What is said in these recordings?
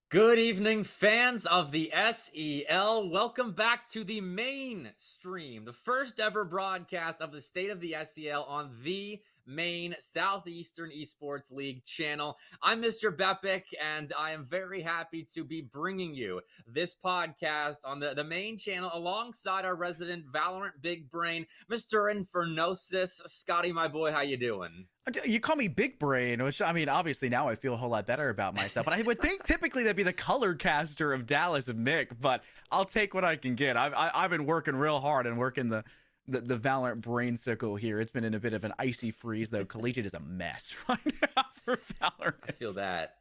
Good evening, fans of the SEL. Welcome back to the main stream, the first ever broadcast of the State of the SEL on the main Southeastern Esports League channel. I'm Mr. Bepic, and I am very happy to be bringing you this podcast on the main channel alongside our resident Valorant big brain, Mr. Infernosis. Scotty, my boy, how you doing? You call me Big Brain, which, I mean, obviously now I feel a whole lot better about myself. But I would think typically that'd be the color caster of Dallas and Mick, but I'll take what I can get. I've been working real hard and working the Valorant brain sickle here. It's been in a bit of an icy freeze, though. Collegiate is a mess right now for Valorant. I feel that.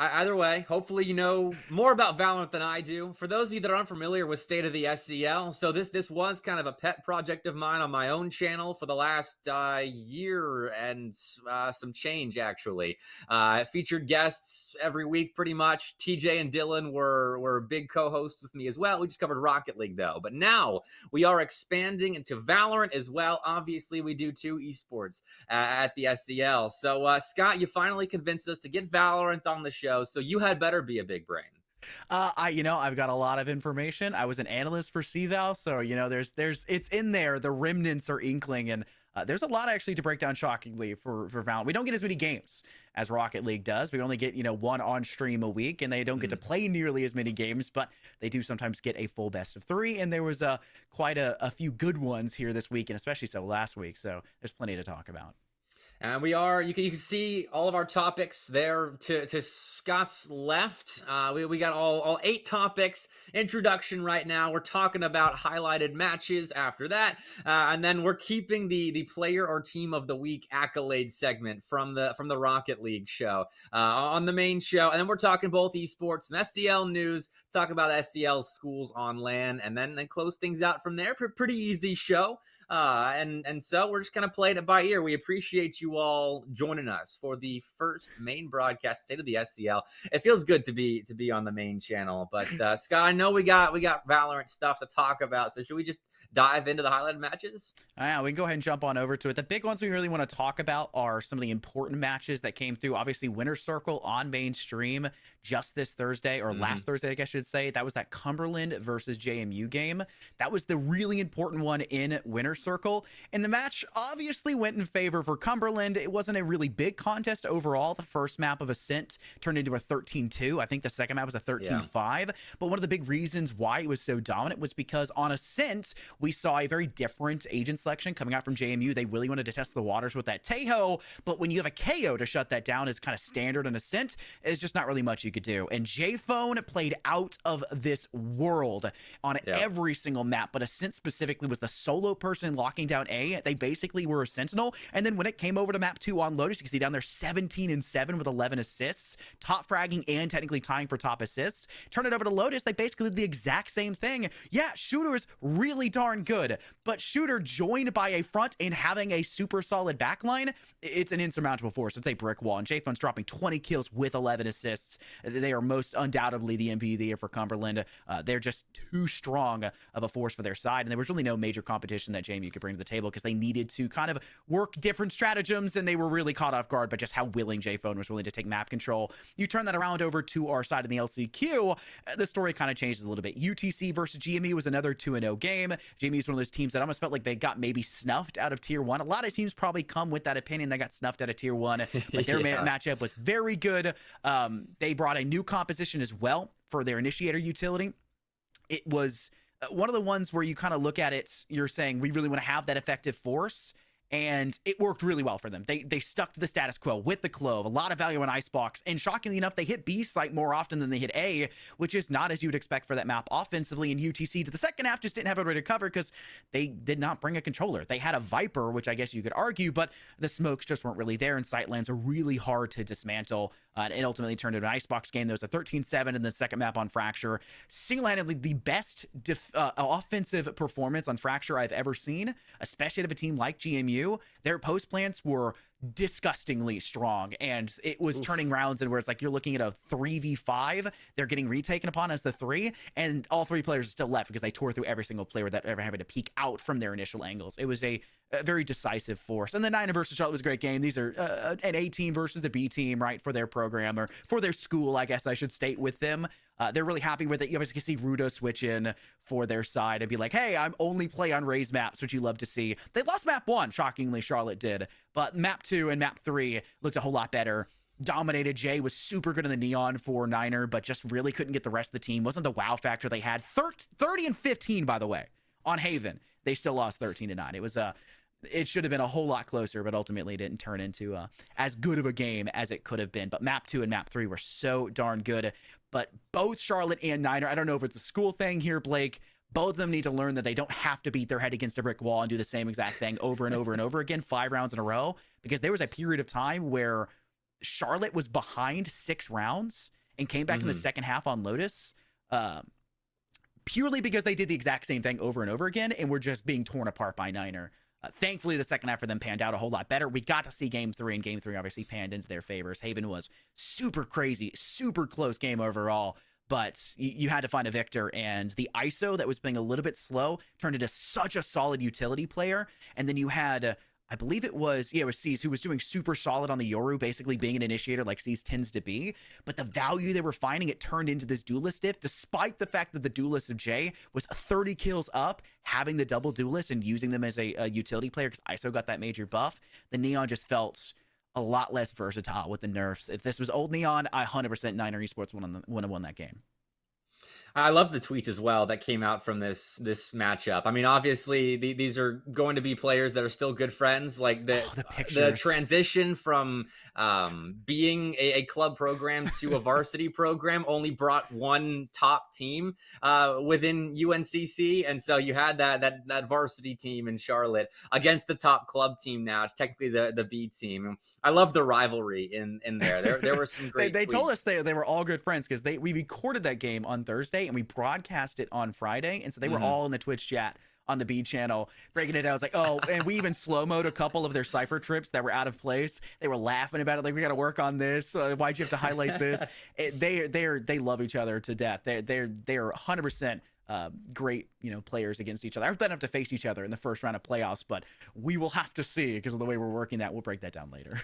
Either way, hopefully you know more about Valorant than I do. For those of you that are unfamiliar with State of the SEL, so this was kind of a pet project of mine on my own channel for the last year and some change, actually. It featured guests every week, pretty much. TJ and Dylan were big co-hosts with me as well. We just covered Rocket League, though. But now we are expanding into Valorant as well. Obviously, we do too esports at the SEL. So, Scott, you finally convinced us to get Valorant on the show. So you had better be a big brain. I've got a lot of information. I was an analyst for CVAL, so it's in there. The remnants are inkling, and there's a lot actually to break down shockingly for Valorant. We don't get as many games as Rocket League does. We only get one on stream a week, and they don't get to play nearly as many games, but they do sometimes get a full best of 3. And there was quite a few good ones here this week, and especially so last week. So there's plenty to talk about. And you can see all of our topics there to Scott's left. We got all 8 topics. Introduction right now. We're talking about highlighted matches after that. And then we're keeping the player or team of the week accolade segment from the Rocket League show on the main show. And then we're talking both esports, some SEL news, talk about SEL schools on LAN, and then close things out from there. Pretty easy show. And so we're just kind of playing it by ear. We appreciate you all joining us for the first main broadcast state of the SEL. It feels good to be on the main channel. But Scott, I know we got Valorant stuff to talk about. So should we just dive into the highlighted matches? Yeah, we can go ahead and jump on over to it. The big ones we really want to talk about are some of the important matches that came through. Obviously, Winter Circle on mainstream just this Thursday, or last Thursday, I guess I should say. That was that Cumberland versus JMU game. That was the really important one in Winter Circle. And the match obviously went in favor for Cumberland. It wasn't a really big contest overall. The first map of Ascent turned into a 13-2. I think the second map was a 13-5. Yeah. But one of the big reasons why it was so dominant was because on Ascent, we saw a very different agent selection coming out from JMU. They really wanted to test the waters with that Tejo, but when you have a KO to shut that down as kind of standard in Ascent, it's just not really much you could do. And J-Phone played out of this world on every single map, but Ascent specifically was the solo person locking down A. They basically were a sentinel, and then when it came over to map 2 on Lotus, you can see down there 17-7 with 11 assists, top fragging and technically tying for top assists. Turn it over to Lotus, they basically did the exact same thing. Yeah, Shooter is really darn good, but Shooter joined by a front and having a super solid backline, it's an insurmountable force. It's a brick wall, and J-Phone's dropping 20 kills with 11 assists. They are most undoubtedly the MVP of the year for Cumberland. They're just too strong of a force for their side, and there was really no major competition that JMU could bring to the table because they needed to kind of work different stratagems, and they were really caught off guard by just how willing J-Phone was willing to take map control. You turn that around over to our side in the LCQ, the story kind of changes a little bit. UTC versus GME was another 2-0 game. GME is one of those teams that almost felt like they got maybe snuffed out of Tier 1. A lot of teams probably come with that opinion. They got snuffed out of Tier 1, but their matchup was very good. They brought a new composition as well for their initiator utility. It was one of the ones where you kind of look at it, you're saying, we really want to have that effective force. And it worked really well for them. They stuck to the status quo with the Clove, a lot of value on Icebox, and shockingly enough, they hit B site more often than they hit A, which is not as you would expect for that map offensively. And UTC to the second half just didn't have a way to cover because they did not bring a controller. They had a Viper, which I guess you could argue, but the smokes just weren't really there, and Sightlands are really hard to dismantle. It ultimately turned into an Icebox game. There was a 13-7 in the second map on Fracture. Single-handedly the best offensive performance on Fracture I've ever seen, especially out of a team like GMU. Their post plants were disgustingly strong, and it was turning rounds and where it's like you're looking at a 3v5, they're getting retaken upon as the 3, and all 3 players are still left because they tore through every single player without ever having to peek out from their initial angles. It was a very decisive force. And the Niner versus Charlotte was a great game. These are an A team versus a B team, right, for their program, or for their school, I guess I should state, with them. They're really happy with it. You obviously can see Rudo switch in for their side and be like, hey, I'm only play on Raze maps, which you love to see. They lost map 1, shockingly, Charlotte did. But map 2 and map 3 looked a whole lot better. Dominated. Jay was super good in the Neon for Niner, but just really couldn't get the rest of the team. Wasn't the wow factor they had. 30-15, by the way, on Haven. They still lost 13-9. It was it should have been a whole lot closer, but ultimately didn't turn into as good of a game as it could have been. But map 2 and map 3 were so darn good. But both Charlotte and Niner, I don't know if it's a school thing here, Blake, both of them need to learn that they don't have to beat their head against a brick wall and do the same exact thing over and over and over again, 5 rounds in a row, because there was a period of time where Charlotte was behind 6 rounds and came back in the second half on Lotus, purely because they did the exact same thing over and over again and were just being torn apart by Niner. Thankfully, the second half for them panned out a whole lot better. We got to see game 3, and game 3 obviously panned into their favors. Haven was super crazy, super close game overall, but you had to find a victor, and the ISO that was being a little bit slow turned into such a solid utility player. And then you had, I believe it was C's, who was doing super solid on the Yoru, basically being an initiator like C's tends to be. But the value they were finding, it turned into this duelist diff, despite the fact that the duelist of Jay was 30 kills up, having the double duelist and using them as a utility player because ISO got that major buff. The Neon just felt a lot less versatile with the nerfs. If this was old Neon, I 100% Niner Esports would have won that game. I love the tweets as well that came out from this matchup. I mean, obviously these are going to be players that are still good friends. Like Oh, the the pictures. transition from being a club program to a varsity program only brought one top team within UNCC, and so you had that varsity team in Charlotte against the top club team now, technically the B team. And I love the rivalry in there. There were some great They told us tweets. they were all good friends because we recorded that game on Thursday and we broadcast it on Friday, and so they were all in the Twitch chat on the B channel breaking it down. I was like, oh, and we even slow mode a couple of their cipher trips that were out of place. They were laughing about it, like we got to work on this. Why'd you have to highlight this? They love each other to death. They're 100% great, players against each other. I hope they don't have to face each other in the first round of playoffs, but we will have to see because of the way we're working that. We'll break that down later.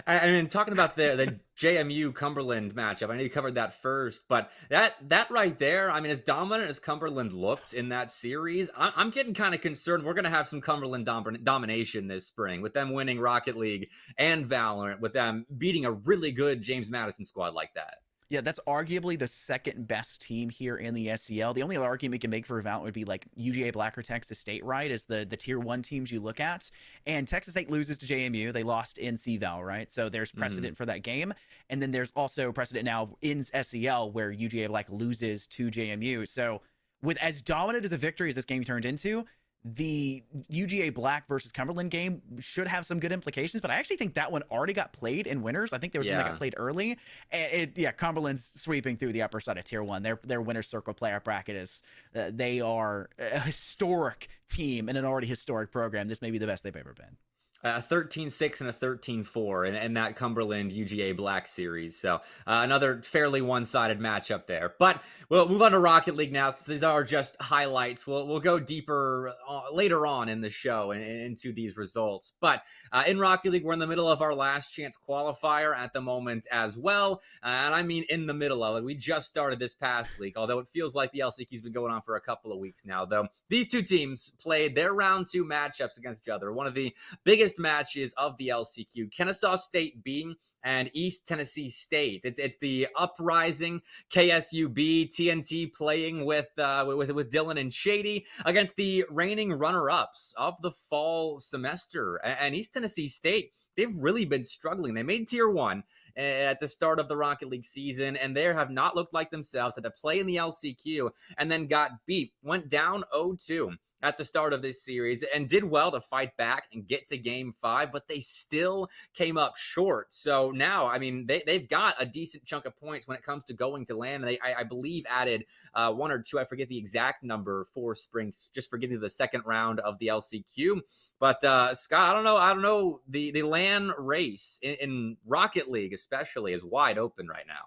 I mean, talking about the JMU Cumberland matchup, I know you covered that first, but that right there, I mean, as dominant as Cumberland looked in that series, I'm getting kind of concerned. We're going to have some Cumberland domination this spring with them winning Rocket League and Valorant, with them beating a really good James Madison squad like that. Yeah, that's arguably the second best team here in the SEL. The only other argument we can make for Valorant would be like UGA Black or Texas State, right? As the tier one teams you look at. And Texas State loses to JMU. They lost in CVAL, right? So there's precedent for that game. And then there's also precedent now in SEL where UGA Black loses to JMU. So with as dominant as a victory as this game turned into, the UGA Black versus Cumberland game should have some good implications, but I actually think that one already got played in winners. I think there was one that got played early, and Cumberland's sweeping through the upper side of tier one. Their winner's circle playoff bracket is they are a historic team in an already historic program. This may be the best they've ever been. A 13-6 and a 13-4 in that Cumberland UGA Black series. So another fairly one-sided matchup there. But we'll move on to Rocket League now, since these are just highlights. We'll go deeper later on in the show and into these results. But in Rocket League, we're in the middle of our last chance qualifier at the moment as well. And I mean in the middle of it. We just started this past week, although it feels like the LCQ's been going on for a couple of weeks now, though. These two teams played their round two matchups against each other. One of the biggest matches of the LCQ, Kennesaw State B and East Tennessee State. It's the uprising KSUB TNT playing with Dylan and Shady against the reigning runner-ups of the fall semester. And East Tennessee State, they've really been struggling. They made tier one at the start of the Rocket League season, and they have not looked like themselves. Had to play in the LCQ and then got beat. Went down 0-2 at the start of this series and did well to fight back and get to game 5, but they still came up short. So now, I mean, they've got a decent chunk of points when it comes to going to land. They, I believe, added one or two, I forget the exact number, for Springs, just for getting to the second round of the LCQ. But Scott, I don't know. The LAN race in Rocket League especially is wide open right now.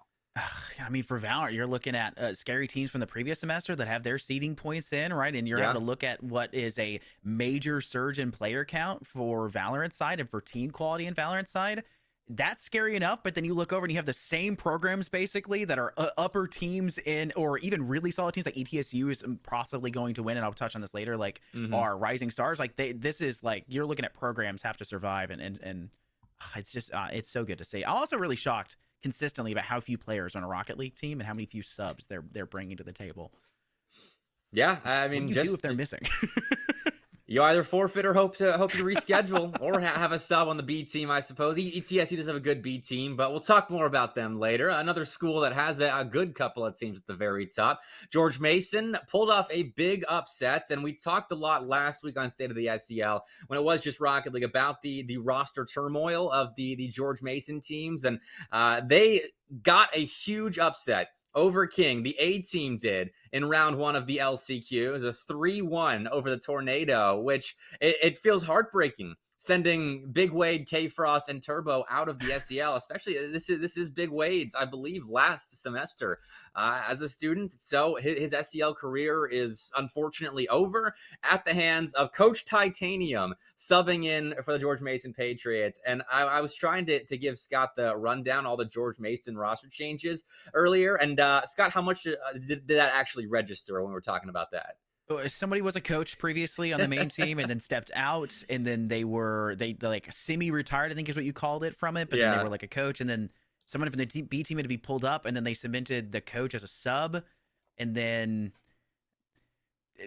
I mean, for Valorant, you're looking at scary teams from the previous semester that have their seeding points in, right? And you're having to look at what is a major surge in player count for Valorant side and for team quality in Valorant side. That's scary enough, but then you look over and you have the same programs basically that are upper teams in, or even really solid teams like ETSU is possibly going to win, and I'll touch on this later, like are Rising Stars. Like this is like, you're looking at programs have to survive, and it's just it's so good to see. I'm also really shocked consistently about how few players on a Rocket League team and how many few subs they're bringing to the table. Yeah, I mean, what do you do if they're missing? You either forfeit or hope to reschedule, or have a sub on the B team, I suppose. ETSU does have a good B team, but we'll talk more about them later. Another school that has a good couple of teams at the very top. George Mason pulled off a big upset, and we talked a lot last week on State of the SEL when it was just Rocket League about the roster turmoil of the George Mason teams, and they got a huge upset over King. The A team did in round one of the LCQ. It was a 3-1 over the Tornado, which it feels heartbreaking, sending Big Wade, K-Frost, and Turbo out of the SEL, especially this is Big Wade's, I believe, last semester as a student. So his SEL career is unfortunately over at the hands of Coach Titanium, subbing in for the George Mason Patriots. And I was trying to give Scott the rundown, all the George Mason roster changes earlier. And Scott, how much did that actually register when we were talking about that? Somebody was a coach previously on the main team and then stepped out, and then they like semi-retired, I think is what you called it, from it, but then they were like a coach, and then someone from the B team had to be pulled up, and then they cemented the coach as a sub. and then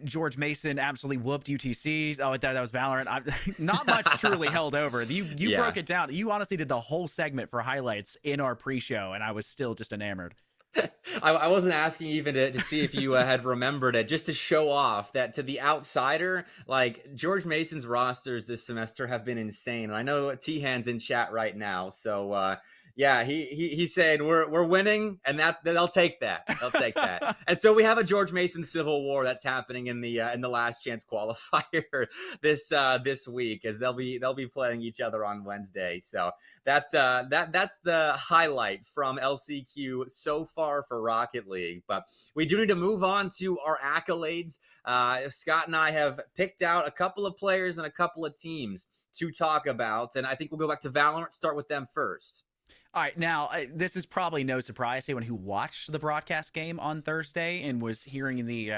George Mason absolutely whooped UTC. Oh, that was Valorant. Not much truly held over. You Yeah. broke it down. You honestly did the whole segment for highlights in our pre-show, and I was still just enamored. I wasn't asking even to see if you had remembered it, just to show off that to the outsider, like George Mason's rosters this semester have been insane. And I know T-Han's in chat right now, so yeah, he's saying we're winning, and that they'll take that. They'll take that. And so we have a George Mason civil war that's happening in the last chance qualifier this week, as they'll be playing each other on Wednesday. So that's the highlight from LCQ so far for Rocket League. But we do need to move on to our accolades. Scott and I have picked out a couple of players and a couple of teams to talk about, and I think we'll go back to Valorant, start with them first. All right, now this is probably no surprise to anyone who watched the broadcast game on Thursday and was hearing the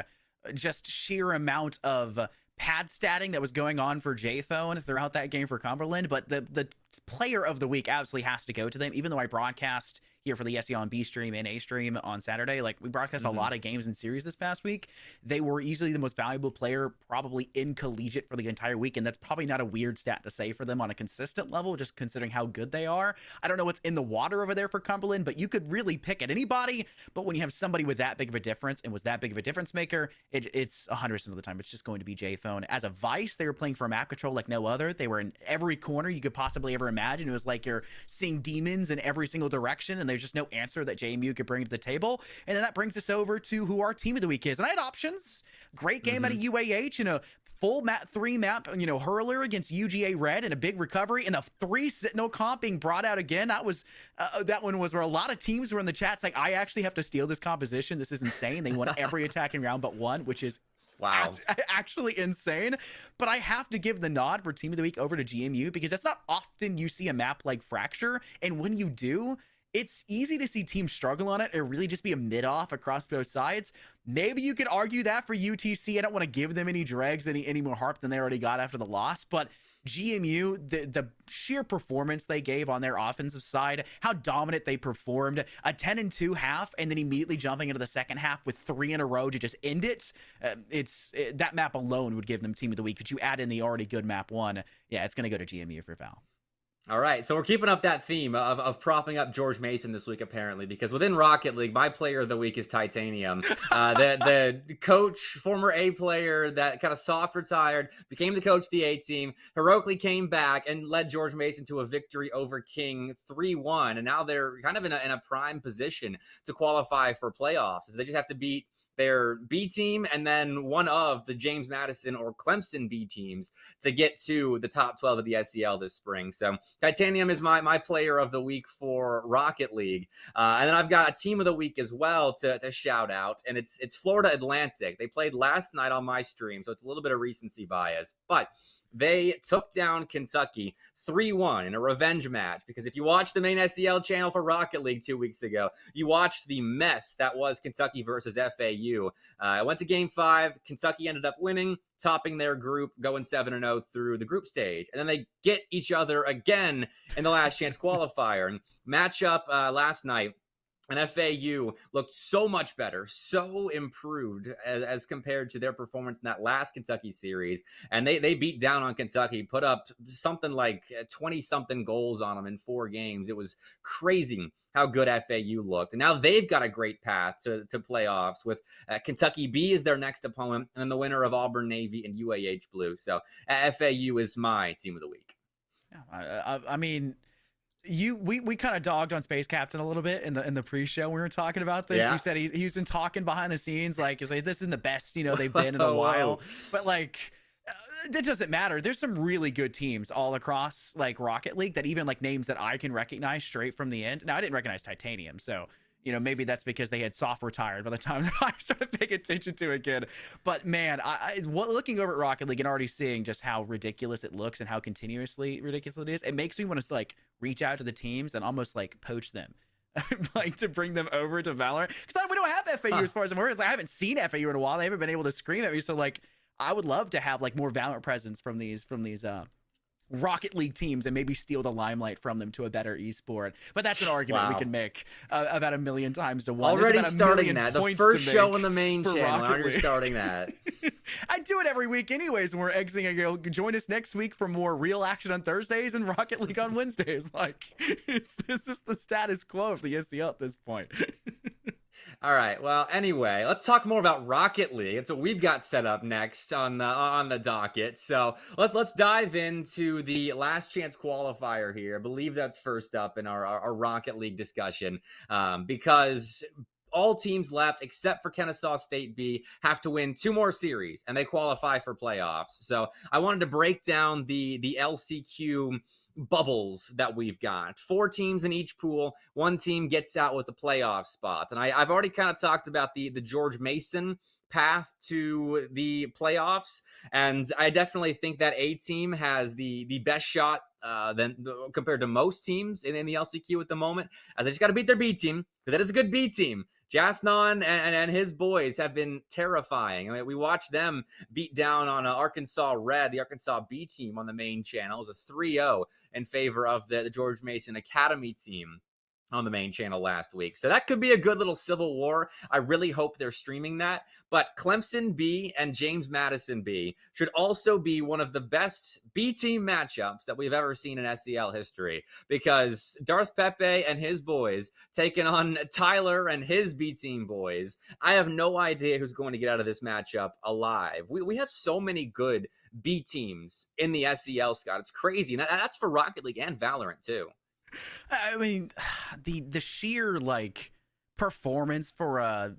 just sheer amount of pad statting that was going on for JPhone throughout that game for Cumberland. But the player of the week absolutely has to go to them, even though I broadcast here for the SEL on B stream and A stream on Saturday. Like, we broadcast a lot of games and series this past week. They were easily the most valuable player probably in collegiate for the entire week, and that's probably not a weird stat to say for them on a consistent level, just considering how good they are. I don't know what's in the water over there for Cumberland, but you could really pick at anybody. But when you have somebody with that big of a difference and was that big of a difference maker, it's 100% of the time it's just going to be JPhone. As a Vice, they were playing for map control like no other. They were in every corner you could possibly ever imagine. It was like you're seeing demons in every single direction, and there's just no answer that JMU could bring to the table. And then that brings us over to who our team of the week is. And I had options. Great game out of UAH and a full map 3 map, hurler against UGA Red, and a big recovery, and a 3 Sentinel comp being brought out again. That was that one was where a lot of teams were in the chats like, I actually have to steal this composition. This is insane. They won every attacking round but one, which is wow, actually insane. But I have to give the nod for team of the week over to GMU, because that's not often you see a map like Fracture, and when you do, it's easy to see teams struggle on it or really just be a mid-off across both sides. Maybe you could argue that for UTC. I don't want to give them any dregs, any more harp than they already got after the loss, but GMU, the sheer performance they gave on their offensive side, how dominant they performed, a 10-2 half, and then immediately jumping into the second half with 3 in a row to just end it. That map alone would give them team of the week, but you add in the already good map 1, yeah, it's going to go to GMU for Val. All right, so we're keeping up that theme of propping up George Mason this week, apparently, because within Rocket League, my player of the week is Titanium. The coach, former A player that kind of soft retired, became the coach of the A team, heroically came back and led George Mason to a victory over King 3-1, and now they're kind of in a prime position to qualify for playoffs, as they just have to beat their B team and then one of the James Madison or Clemson B teams to get to the top 12 of the SEL this spring. So Titanium is my player of the week for Rocket League. And then I've got a team of the week as well to shout out, and it's Florida Atlantic. They played last night on my stream, so it's a little bit of recency bias, but they took down Kentucky 3-1 in a revenge match, because if you watched the main SEL channel for Rocket League 2 weeks ago, you watched the mess that was Kentucky versus FAU. It went to Game 5. Kentucky ended up winning, topping their group, going 7-0 through the group stage. And then they get each other again in the last chance qualifier. And matchup last night, and FAU looked so much better, so improved as compared to their performance in that last Kentucky series. And they beat down on Kentucky, put up something like 20-something goals on them in 4 games. It was crazy how good FAU looked. And now they've got a great path to playoffs with Kentucky B as their next opponent, and the winner of Auburn Navy and UAH Blue. So FAU is my team of the week. Yeah, I mean, we kind of dogged on Space Captain a little bit in the pre-show when we were talking about this. Yeah. You said he's been talking behind the scenes like this isn't the best they've been in a while, but like that doesn't matter. There's some really good teams all across like Rocket League that even like names that I can recognize straight from the end. Now I didn't recognize Titanium, so maybe that's because they had soft retired by the time that I started paying attention to it again. But man, looking over at Rocket League and already seeing just how ridiculous it looks and how continuously ridiculous it is, it makes me want to like reach out to the teams and almost like poach them, like to bring them over to Valorant, because we don't have FAU as far as I'm aware. Like, I haven't seen FAU in a while. They haven't been able to scream at me, so like I would love to have like more Valorant presence from these Rocket League teams and maybe steal the limelight from them to a better esport. But that's an argument we Wow. can make about a million times to one. There's Already about a starting million that. The points to first show on make the main for channel. Now Rocket you're League. starting that. I do it every week anyways, and we're exiting. Join us next week for more real action on Thursdays and Rocket League on Wednesdays. Like, it's just the status quo of the SEL at this point. All right. Well, anyway, let's talk more about Rocket League. It's what we've got set up next on the docket. So let's dive into the last chance qualifier here. I believe that's first up in our Rocket League discussion, because all teams left except for Kennesaw State B have to win 2 more series and they qualify for playoffs. So I wanted to break down the LCQ bubbles that we've got. 4 teams in each pool. 1 team gets out with the playoff spots. And I've already kind of talked about the George Mason path to the playoffs, and I definitely think that A team has the best shot than compared to most teams in the LCQ at the moment, as they just got to beat their B team, because that is a good B team. Jasnon and his boys have been terrifying. I mean, we watched them beat down on Arkansas Red, the Arkansas B team on the main channel. It was a 3-0 in favor of the George Mason Academy team on the main channel last week. So that could be a good little civil war. I really hope they're streaming that. But Clemson B and James Madison B should also be one of the best B team matchups that we've ever seen in SEL history, because Darth Pepe and his boys taking on Tyler and his B team boys. I have no idea who's going to get out of this matchup alive. We have so many good B teams in the SEL, Scott. It's crazy. And that's for Rocket League and Valorant too. I mean, the sheer like performance for a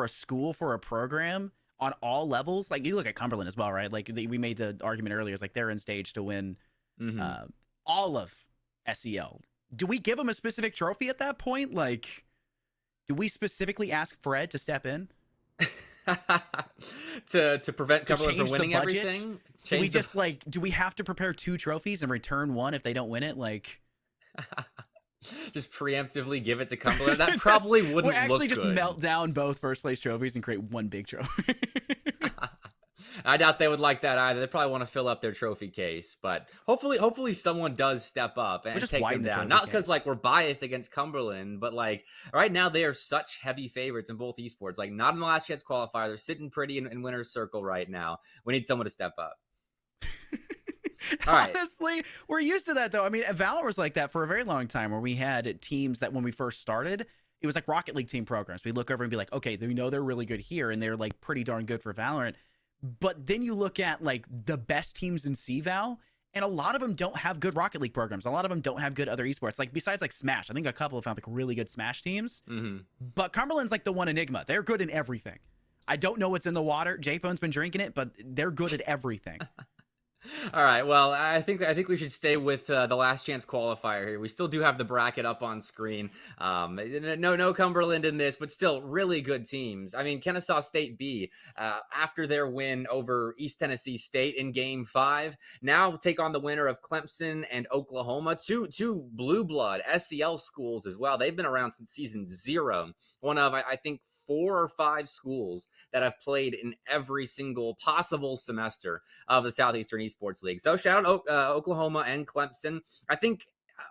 school, for a program on all levels. Like, you look at Cumberland as well, right? Like, we made the argument earlier. It's like they're in stage to win all of SEL. Do we give them a specific trophy at that point? Like, do we specifically ask Fred to step in to prevent Cumberland from winning budget? everything? Do we just like, do we have to prepare 2 trophies and return 1 if they don't win it? Like, just preemptively give it to Cumberland? That probably wouldn't we'll actually look just good. melt down both first place trophies and create 1 big trophy. I doubt they would like that either. They probably want to fill up their trophy case, but hopefully someone does step up and take them down. Not because like we're biased against Cumberland, but like right now they are such heavy favorites in both esports. Like, not in the last chance qualifier. They're sitting pretty in winner's circle right now. We need someone to step up. Honestly, we're used to that though. I mean, Valor was like that for a very long time, where we had teams that when we first started, it was like Rocket League team programs. We look over and be like, okay, we know they're really good here, and they're like pretty darn good for Valorant. But then you look at like the best teams in CVAL, and a lot of them don't have good Rocket League programs. A lot of them don't have good other esports. Like, besides like Smash, I think a couple have found like really good Smash teams. But Cumberland's like the one enigma. They're good in everything. I don't know what's in the water. J-Phone's been drinking it, but they're good at everything. All right. Well, I think we should stay with the last chance qualifier here. We still do have the bracket up on screen. No Cumberland in this, but still really good teams. I mean, Kennesaw State B, after their win over East Tennessee State in Game 5, now take on the winner of Clemson and Oklahoma. Two blue blood SEL schools as well. They've been around since season 0. One of, I think, 4 or 5 schools that have played in every single possible semester of the Southeastern Esports League. So shout out Oklahoma and Clemson. I think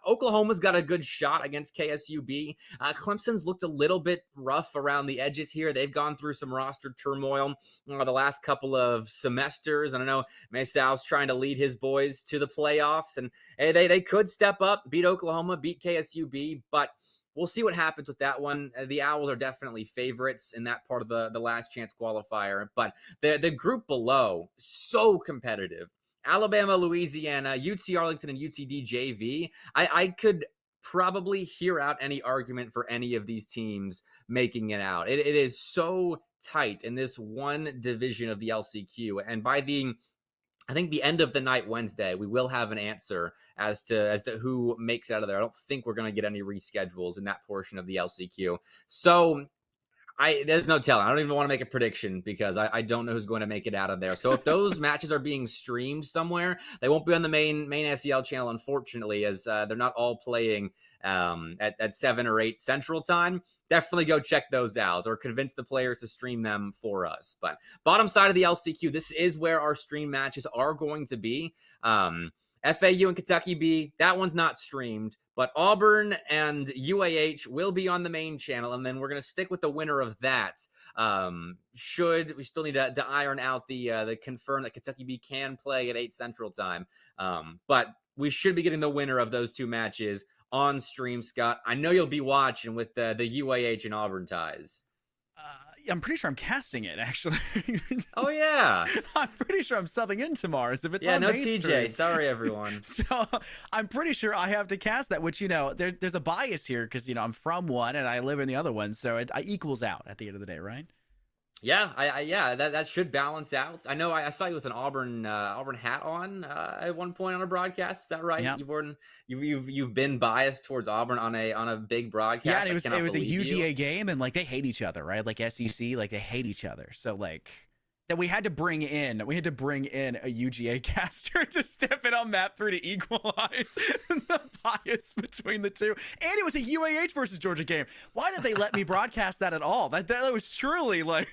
Oklahoma's got a good shot against KSUB. Clemson's looked a little bit rough around the edges here. They've gone through some roster turmoil the last couple of semesters. And I know Mesau's trying to lead his boys to the playoffs. And they could step up, beat Oklahoma, beat KSUB, but we'll see what happens with that one. The Owls are definitely favorites in that part of the last chance qualifier. But the group below, so competitive. Alabama, Louisiana, UT Arlington, and UTD JV. I could probably hear out any argument for any of these teams making it out. It is so tight in this one division of the LCQ. And by I think the end of the night Wednesday, we will have an answer as to who makes it out of there. I don't think we're going to get any reschedules in that portion of the LCQ. So there's no telling. I don't even want to make a prediction because I don't know who's going to make it out of there. So if those matches are being streamed somewhere, they won't be on the main SEL channel, unfortunately, as they're not all playing at 7 or 8 Central Time. Definitely go check those out or convince the players to stream them for us. But bottom side of the LCQ, this is where our stream matches are going to be. FAU and Kentucky B, that one's not streamed, but Auburn and UAH will be on the main channel, and then we're going to stick with the winner of that. Should we still need to iron out the confirm that Kentucky B can play at 8 Central Time, but we should be getting the winner of those two matches on stream, Scott. I know you'll be watching with the UAH and Auburn ties. I'm pretty sure I'm casting it, actually. Oh, yeah. I'm pretty sure I'm subbing in tomorrow. So if it's yeah, on no mainstream, TJ. Sorry, everyone. So I'm pretty sure I have to cast that, which, there's a bias here because, I'm from one and I live in the other one. So it equals out at the end of the day, right? Yeah, yeah, that should balance out. I know I saw you with an Auburn hat on at one point on a broadcast. Is that right? Yep. You've been biased towards Auburn on a big broadcast. Yeah, and it was a UGA game, and like they hate each other, right? Like SEC, like they hate each other. So like that we had to bring in a UGA caster to step in on map 3 to equalize the bias between the two. And it was a UAH versus Georgia game. Why did they let me broadcast that at all? That was truly like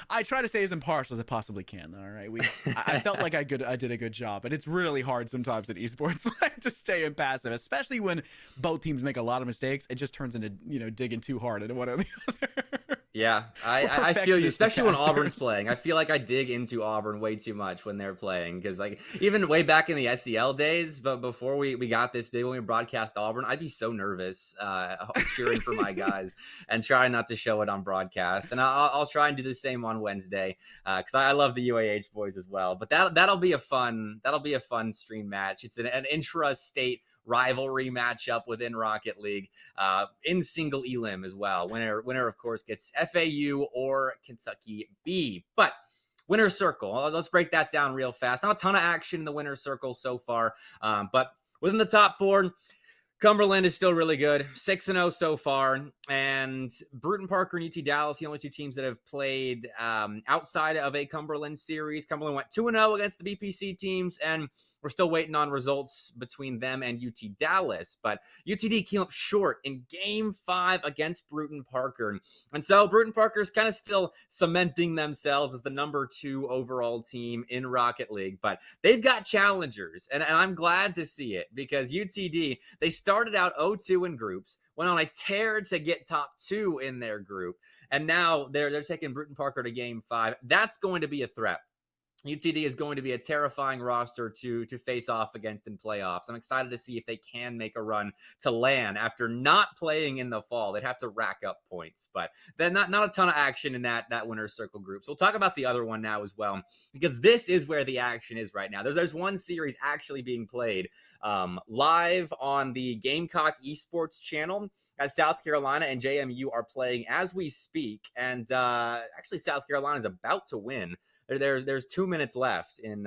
I try to stay as impartial as I possibly can. All right, I felt like I did a good job, but it's really hard sometimes at esports to stay impassive, especially when both teams make a lot of mistakes. It just turns into digging too hard into one or the other. Yeah, I feel you, especially when Auburn's playing. I feel like I dig into Auburn way too much when they're playing because, like, even way back in the SEL days, but before we got this big when we broadcast Auburn, I'd be so nervous cheering for my guys and trying not to show it on broadcast. And I'll try and do the same on Wednesday because I love the UAH boys as well. But that'll be a fun stream match. It's an intra-state rivalry matchup within Rocket League in single elim as well. Winner of course gets FAU or Kentucky B. But winner's circle, let's break that down real fast. Not a ton of action in the winner's circle so far, but within the top 4, Cumberland is still really good, 6-0 so far, and Bruton Parker and UT Dallas, the only two teams that have played outside of a Cumberland series. Cumberland went 2-0 against the BPC teams, and we're still waiting on results between them and UT Dallas, but UTD came up short in Game 5 against Bruton Parker. And so Bruton Parker is kind of still cementing themselves as the number 2 overall team in Rocket League, but they've got challengers, and I'm glad to see it because UTD, they started out 0-2 in groups, went on a tear to get top 2 in their group, and now they're taking Bruton Parker to Game 5. That's going to be a threat. UTD is going to be a terrifying roster to face off against in playoffs. I'm excited to see if they can make a run to LAN after not playing in the fall. They'd have to rack up points, but then not a ton of action in that winner's circle group. So we'll talk about the other one now as well, because this is where the action is right now. There's one series actually being played live on the Gamecock Esports channel as South Carolina and JMU are playing as we speak. And actually South Carolina is about to win. There's 2 minutes left in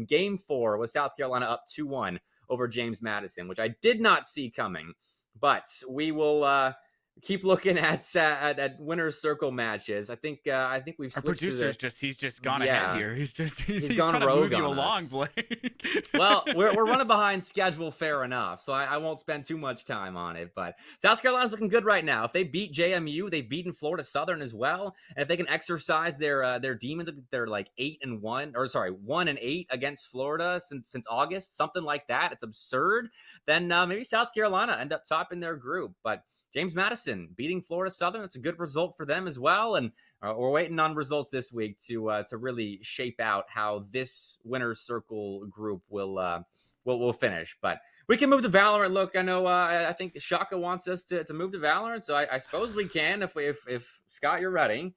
Game 4 with South Carolina up 2-1 over James Madison, which I did not see coming. But we will keep looking at winner's circle matches. I think we've switched. Our producer's he's just gone ahead here. He's gone trying to rogue move you on along, us. Blake. Well, we're running behind schedule, fair enough. So I won't spend too much time on it. But South Carolina's looking good right now. If they beat JMU, they've beaten Florida Southern as well. And if they can exercise their demons, they're like 1-8 against Florida since August, something like that. It's absurd. Then maybe South Carolina end up topping their group, but James Madison beating Florida Southern, it's a good result for them as well. And we're waiting on results this week to really shape out how this winner's circle group will finish. But we can move to Valorant. Look, I know I think Shaka wants us to move to Valorant, so I suppose we can if Scott, you're ready.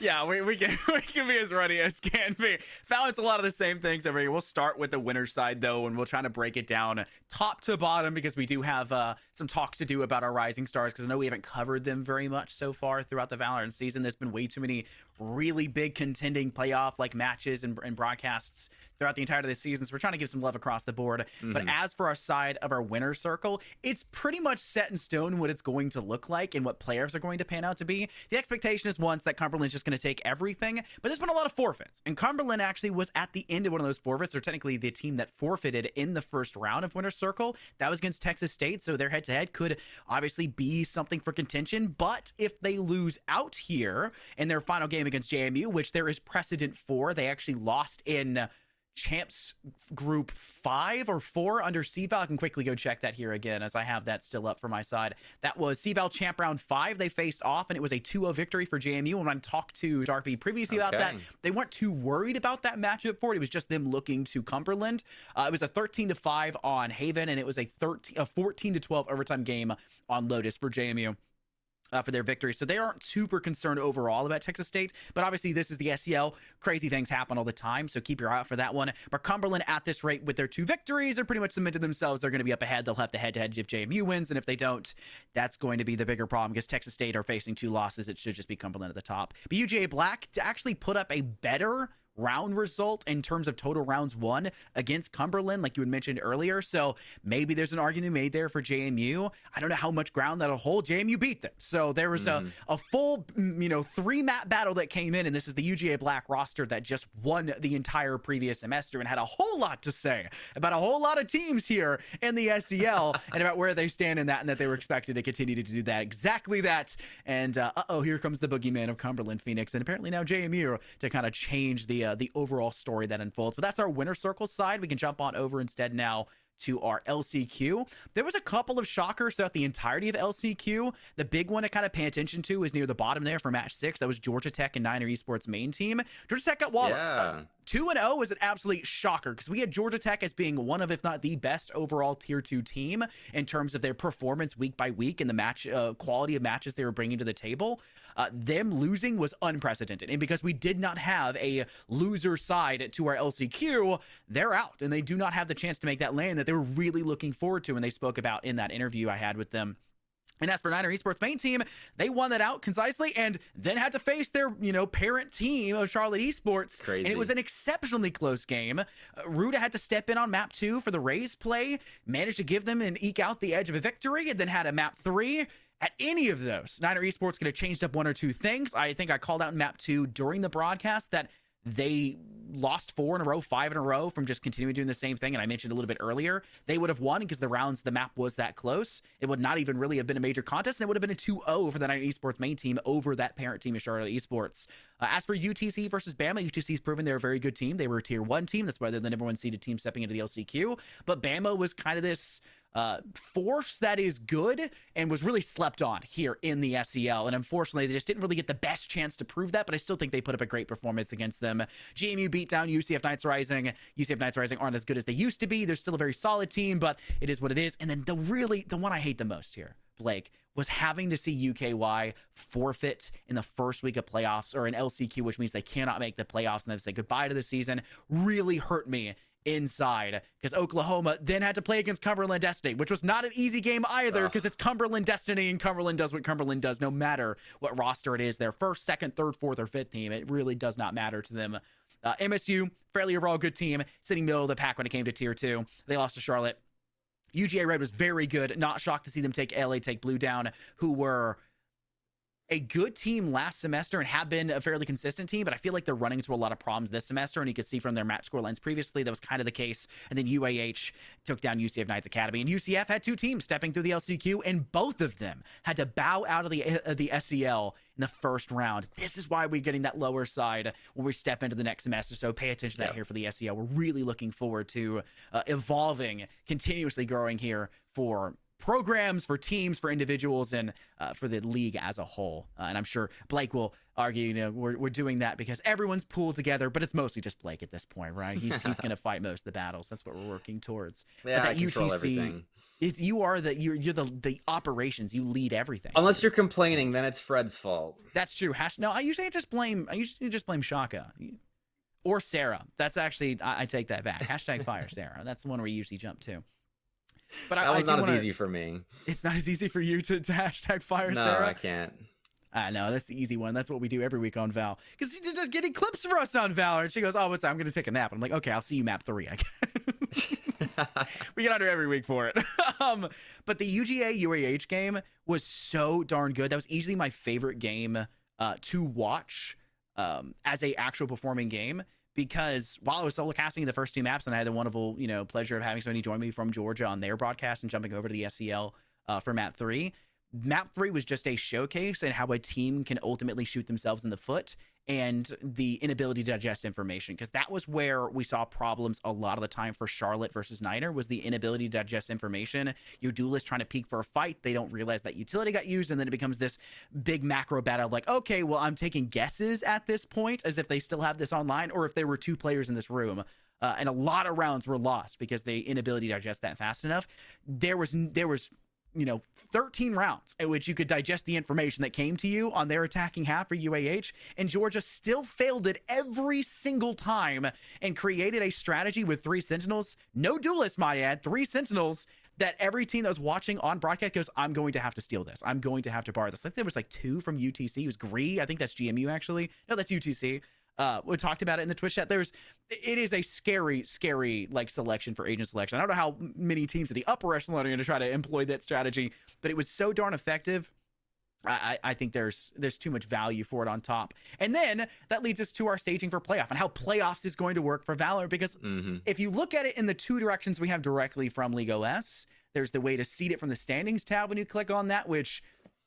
Yeah, we can be as ready as can be. Valorant's a lot of the same things over here. We'll start with the winner's side, though, and we'll try to break it down top to bottom because we do have some talks to do about our rising stars because I know we haven't covered them very much so far throughout the Valorant season. There's been way too many really big contending playoff-like matches and broadcasts throughout the entirety of the season, so we're trying to give some love across the board. But as for our side of our winner's circle, it's pretty much set in stone what it's going to look like and what players are going to pan out to be. The expectation is once that Cumberland's just just going to take everything. But there's been a lot of forfeits. And Cumberland actually was at the end of one of those forfeits, or technically the team that forfeited in the first round of Winter Circle. That was against Texas State, so their head-to-head could obviously be something for contention. But if they lose out here in their final game against JMU, which there is precedent for, they actually lost in Champs Group 5 or 4 under CVAL. I can quickly go check that here again as I have that still up for my side. That was CVAL Champ Round 5. They faced off, and it was a 2-0 victory for JMU. When I talked to Darby previously about that, they weren't too worried about that matchup for it. It was just them looking to Cumberland. It was a 13-5 on Haven, and it was a 14-12 overtime game on Lotus for JMU. For their victory. So they aren't super concerned overall about Texas State, but obviously this is the SEL. Crazy things happen all the time, so keep your eye out for that one. But Cumberland at this rate with their 2 victories are pretty much cemented themselves. They're going to be up ahead. They'll have the head-to-head if JMU wins, and if they don't, that's going to be the bigger problem because Texas State are facing 2 losses. It should just be Cumberland at the top. But UGA Black to actually put up a better round result in terms of total rounds won against Cumberland, like you had mentioned earlier. So maybe there's an argument made there for JMU. I don't know how much ground that'll hold. JMU beat them. So there was a full, 3-map battle that came in, and this is the UGA Black roster that just won the entire previous semester and had a whole lot to say about a whole lot of teams here in the SEL and about where they stand in that, and that they were expected to continue to do that. Exactly that. And here comes the boogeyman of Cumberland Phoenix, and apparently now JMU to kind of change the overall story that unfolds. But that's our Winter Circle side. We can jump on over instead now to our LCQ. There was a couple of shockers throughout the entirety of LCQ. The big one to kind of pay attention to is near the bottom there for match 6. That was Georgia Tech and Niner Esports main team. Georgia Tech got walloped. 2-0 was an absolute shocker because we had Georgia Tech as being one of, if not the best overall tier 2 team in terms of their performance week by week and the match quality of matches they were bringing to the table. Them losing was unprecedented. And because we did not have a loser side to our LCQ, they're out and they do not have the chance to make that lane that they were really looking forward to and they spoke about in that interview I had with them. And as for Niner Esports main team, they won that out concisely and then had to face their, parent team of Charlotte Esports. Crazy. And it was an exceptionally close game. Ruda had to step in on map 2 for the Rays play, managed to give them and eke out the edge of a victory, and then had a map 3. At any of those, Niner Esports could have changed up 1 or 2 things. I think I called out in map 2 during the broadcast that they lost 4 in a row, 5 in a row from just continuing doing the same thing. And I mentioned a little bit earlier, they would have won because the map was that close. It would not even really have been a major contest. And it would have been a 2-0 for the Niner Esports main team over that parent team of Charlotte Esports. As for UTC versus Bama, UTC's proven they're a very good team. They were a tier 1 team. That's why they're the number 1 seeded team stepping into the LCQ. But Bama was kind of this force that is good and was really slept on here in the SEL. And unfortunately, they just didn't really get the best chance to prove that, but I still think they put up a great performance against them. GMU beat down UCF Knights Rising. UCF Knights Rising aren't as good as they used to be. They're still a very solid team, but it is what it is. And then the one I hate the most here, Blake, was having to see UKY forfeit in the first week of playoffs or in LCQ, which means they cannot make the playoffs and they have to say goodbye to the season. Really hurt me inside because Oklahoma then had to play against Cumberland Destiny, which was not an easy game either because it's Cumberland Destiny and Cumberland does what Cumberland does no matter what roster it is. Their first, second, third, fourth, or fifth team. It really does not matter to them. MSU, fairly overall good team, sitting middle of the pack when it came to tier 2. They lost to Charlotte. UGA Red was very good. Not shocked to see them take Blue down, who were a good team last semester and have been a fairly consistent team, but I feel like they're running into a lot of problems this semester, and you could see from their match score lines previously that was kind of the case. And then UAH took down UCF Knights Academy, and UCF had 2 teams stepping through the LCQ, and both of them had to bow out of the SEL in the first round. This is why we're getting that lower side when we step into the next semester, so pay attention to that here for the SEL. We're really looking forward to evolving, continuously growing here for programs, for teams, for individuals, and for the league as a whole. And I'm sure Blake will argue, we're doing that because everyone's pooled together, but it's mostly just Blake at this point, right? He's going to fight most of the battles. That's what we're working towards. Yeah, but I control everything. You're the operations. You lead everything. Unless you're complaining, then it's Fred's fault. That's true. No, I usually just blame Shaka or Sarah. That's actually, I take that back. Hashtag fire Sarah. That's the one we usually jump to. But that was not as easy for me. It's not as easy for you to hashtag fire Sarah? No, I can't. I know, that's the easy one. That's what we do every week on Val. Because she's just getting clips for us on Val. And she goes, I'm going to take a nap. I'm like, okay, I'll see you map 3, I guess. We get under every week for it. But the UGA UAH game was so darn good. That was easily my favorite game to watch as a actual performing game. Because while I was solo casting the first two maps, and I had the wonderful, pleasure of having somebody join me from Georgia on their broadcast and jumping over to the SEL for map 3. Map 3 was just a showcase and how a team can ultimately shoot themselves in the foot and the inability to digest information, because that was where we saw problems a lot of the time for Charlotte versus Niner, was the inability to digest information. Your duelist trying to peek for a fight, they don't realize that utility got used, and then it becomes this big macro battle of like, okay, well, I'm taking guesses at this point as if they still have this online or if there were two players in this room. And a lot of rounds were lost because the inability to digest that fast enough. There was 13 rounds at which you could digest the information that came to you on their attacking half for UAH, and Georgia still failed it every single time and created a strategy with 3 Sentinels, no duelists, might add, 3 Sentinels, that every team that was watching on broadcast goes, I'm going to have to steal this. I'm going to have to borrow this. I think there was like 2 from UTC. It was Gree. I think that's GMU actually. No, that's UTC. We talked about it in the Twitch chat. It is a scary like selection for agent selection. I don't know how many teams at the upper echelon are going to try to employ that strategy, but it was so darn effective. I think there's too much value for it on top. And then that leads us to our staging for playoff and how playoffs is going to work for Valorant, because if you look at it in the 2 directions we have directly from League OS, there's the way to seed it from the standings tab when you click on that, which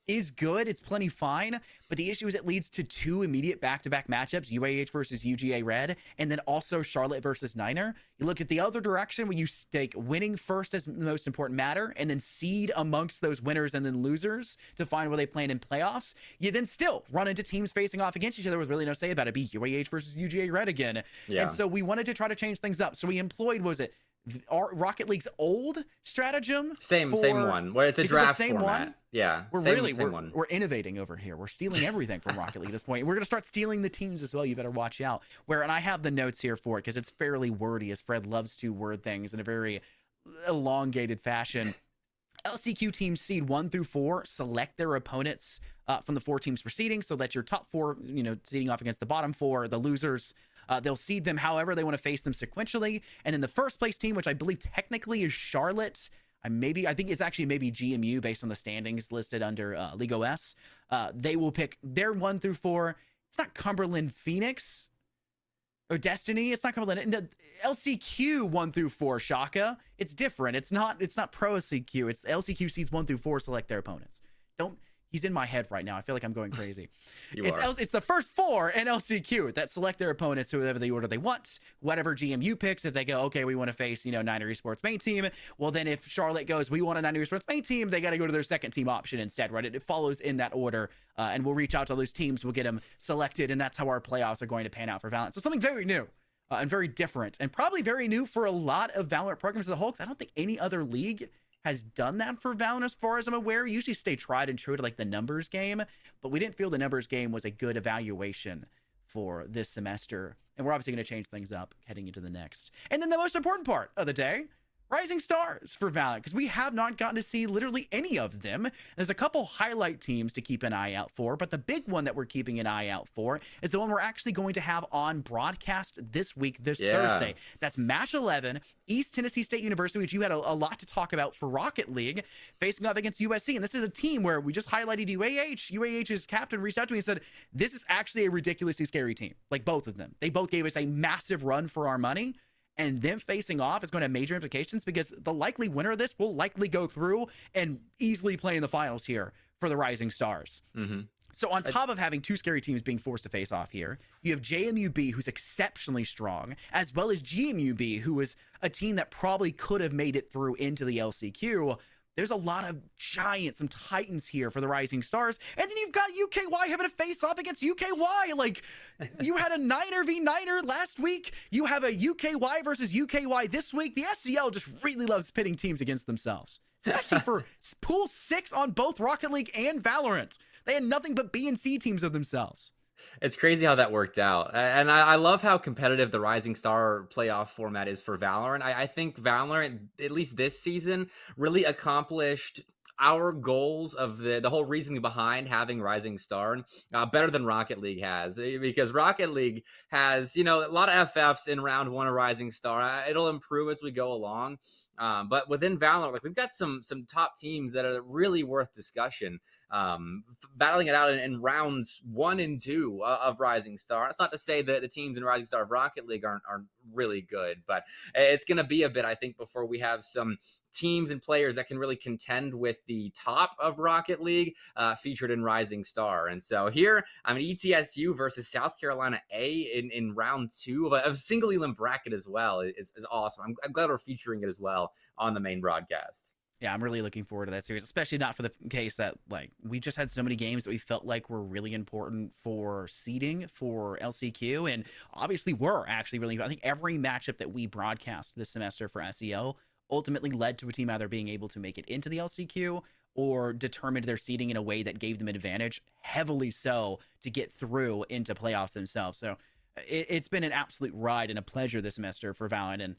is good. It's plenty fine. But the issue is it leads to 2 immediate back-to-back matchups, UAH versus UGA Red, and then also Charlotte versus Niner. You look at the other direction where you stake winning first as the most important matter, and then seed amongst those winners and then losers to find where they play in playoffs. You then still run into teams facing off against each other with really no say about it. Be UAH versus UGA Red again. Yeah. And so we wanted to try to change things up. So we employed, Rocket League's old stratagem? Same one, where it's a draft format. One? Yeah, we're innovating over here. We're stealing everything from Rocket League at this point. We're going to start stealing the teams as well. You better watch out. And I have the notes here for it because it's fairly wordy, as Fred loves to word things in a very elongated fashion. LCQ teams seed 1 through 4 select their opponents from the 4 teams preceding, so that your top 4, seeding off against the bottom 4, the losers. They'll seed them however they want to face them sequentially. And then the first place team, which I believe technically is Charlotte, I think it's actually maybe GMU based on the standings listed under League OS. They will pick their 1 through 4. It's not Cumberland Phoenix or Destiny. It's not Cumberland. LCQ 1 through 4, Shaka. It's different. It's not Pro LCQ. It's LCQ seeds 1 through 4 select their opponents. He's in my head right now. I feel like I'm going crazy. It's the first 4 in LCQ that select their opponents, whoever the order they want. Whatever GMU picks, if they go, okay, we want to face, Niner Esports main team. Well, then if Charlotte goes, we want a Niner Esports main team, they got to go to their second team option instead, right? It follows in that order, and we'll reach out to those teams. We'll get them selected, and that's how our playoffs are going to pan out for Valorant. So something very new and very different, and probably very new for a lot of Valorant programs as a whole, because I don't think any other league has done that for Valorant as far as I'm aware. We usually stay tried and true to like the numbers game, but we didn't feel the numbers game was a good evaluation for this semester. And we're obviously going to change things up heading into the next. And then the most important part of the day, rising stars for Valorant, because we have not gotten to see literally any of them. There's a couple highlight teams to keep an eye out for, but the big one that we're keeping an eye out for is the one we're actually going to have on broadcast this week, Thursday. That's Match 11, East Tennessee State University, which you had a lot to talk about for Rocket League, facing off against USC. And this is a team where we just highlighted UAH. UAH's captain reached out to me and said, this is actually a ridiculously scary team. Like both of them. They both gave us a massive run for our money. And them facing off is going to have major implications, because the likely winner of this will likely go through and easily play in the finals here for the Rising Stars. So on top of having 2 scary teams being forced to face off here, you have JMUB, who's exceptionally strong, as well as GMUB, who is a team that probably could have made it through into the LCQ. There's a lot of giants, some titans here for the Rising Stars. And then you've got UKY having a face-off against UKY. Like, you had a Niner v Niner last week. You have a UKY versus UKY this week. The SEL just really loves pitting teams against themselves, especially for Pool 6 on both Rocket League and Valorant. They had nothing but B and C teams of themselves. It's crazy how that worked out. And I love how competitive the Rising Star playoff format is for Valorant. I think Valorant, at least this season, really accomplished our goals of the whole reasoning behind having Rising Star better than Rocket League has, because Rocket League has, a lot of FFs in round 1 of Rising Star. It'll improve as we go along. But within Valorant, like we've got some top teams that are really worth discussion. Battling it out in rounds 1 and 2 of Rising Star. That's not to say that the teams in Rising Star of Rocket League aren't really good, but it's going to be a bit, I think, before we have some teams and players that can really contend with the top of Rocket League featured in Rising Star. And so here, I mean, ETSU versus South Carolina A in round 2 of a single elim bracket as well is awesome. I'm glad we're featuring it as well on the main broadcast. Yeah, I'm really looking forward to that series, especially not for the case that like we just had so many games that we felt like were really important for seeding for LCQ, and obviously were actually really. I think every matchup that we broadcast this semester for SEL ultimately led to a team either being able to make it into the LCQ or determined their seeding in a way that gave them an advantage, heavily so, to get through into playoffs themselves. So it's been an absolute ride and a pleasure this semester for Valorant, and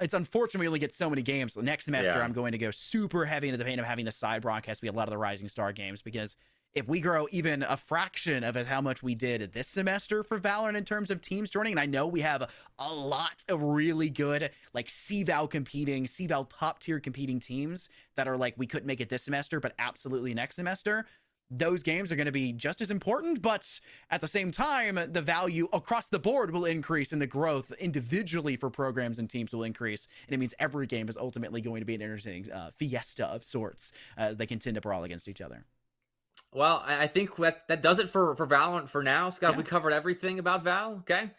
it's unfortunate we only get so many games. So next semester, I'm going to go super heavy into the pain of having the side broadcast be a lot of the Rising Star games, because if we grow even a fraction of how much we did this semester for Valorant in terms of teams joining, and I know we have a lot of really good like CVAL top tier competing teams that are like we couldn't make it this semester, but absolutely next semester. Those games are going to be just as important, but at the same time, the value across the board will increase and the growth individually for programs and teams will increase. And it means every game is ultimately going to be an entertaining fiesta of sorts as they contend to brawl against each other. Well, I think that does it for Valorant for now. Scott, we covered everything about Val. Okay.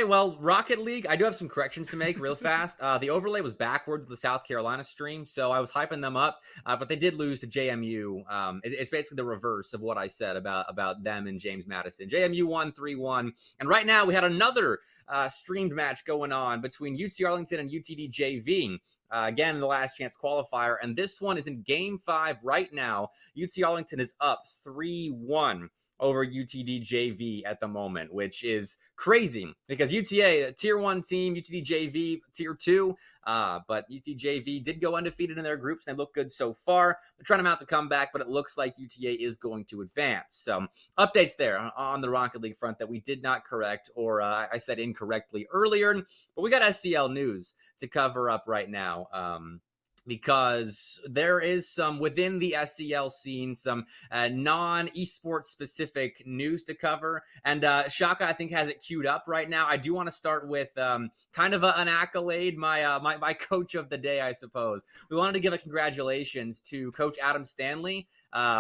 Well, Rocket League, I do have some corrections to make real fast. The overlay was backwards with the South Carolina stream, so I was hyping them up, but they did lose to JMU. It's basically the reverse of what I said about them and James Madison. JMU won 3-1, and right now we had another streamed match going on between UT Arlington and UTD JV. Again, the last chance qualifier, and this one is in Game 5 right now. UT Arlington is up 3-1 over UTD JV at the moment, which is crazy because UTA, a tier 1 team, UTD JV, tier 2, but UT JV did go undefeated in their groups and they look good so far. They're trying to mount a comeback, but it looks like UTA is going to advance. So updates there on the Rocket League front that we did not correct, or I said incorrectly earlier, but we got SEL news to cover up right now. Because there is some within the SEL scene, some non-esports specific news to cover. And Shaka, I think, has it queued up right now. I do want to start with kind of an accolade, my coach of the day, I suppose. We wanted to give a congratulations to Coach Adam Stanley.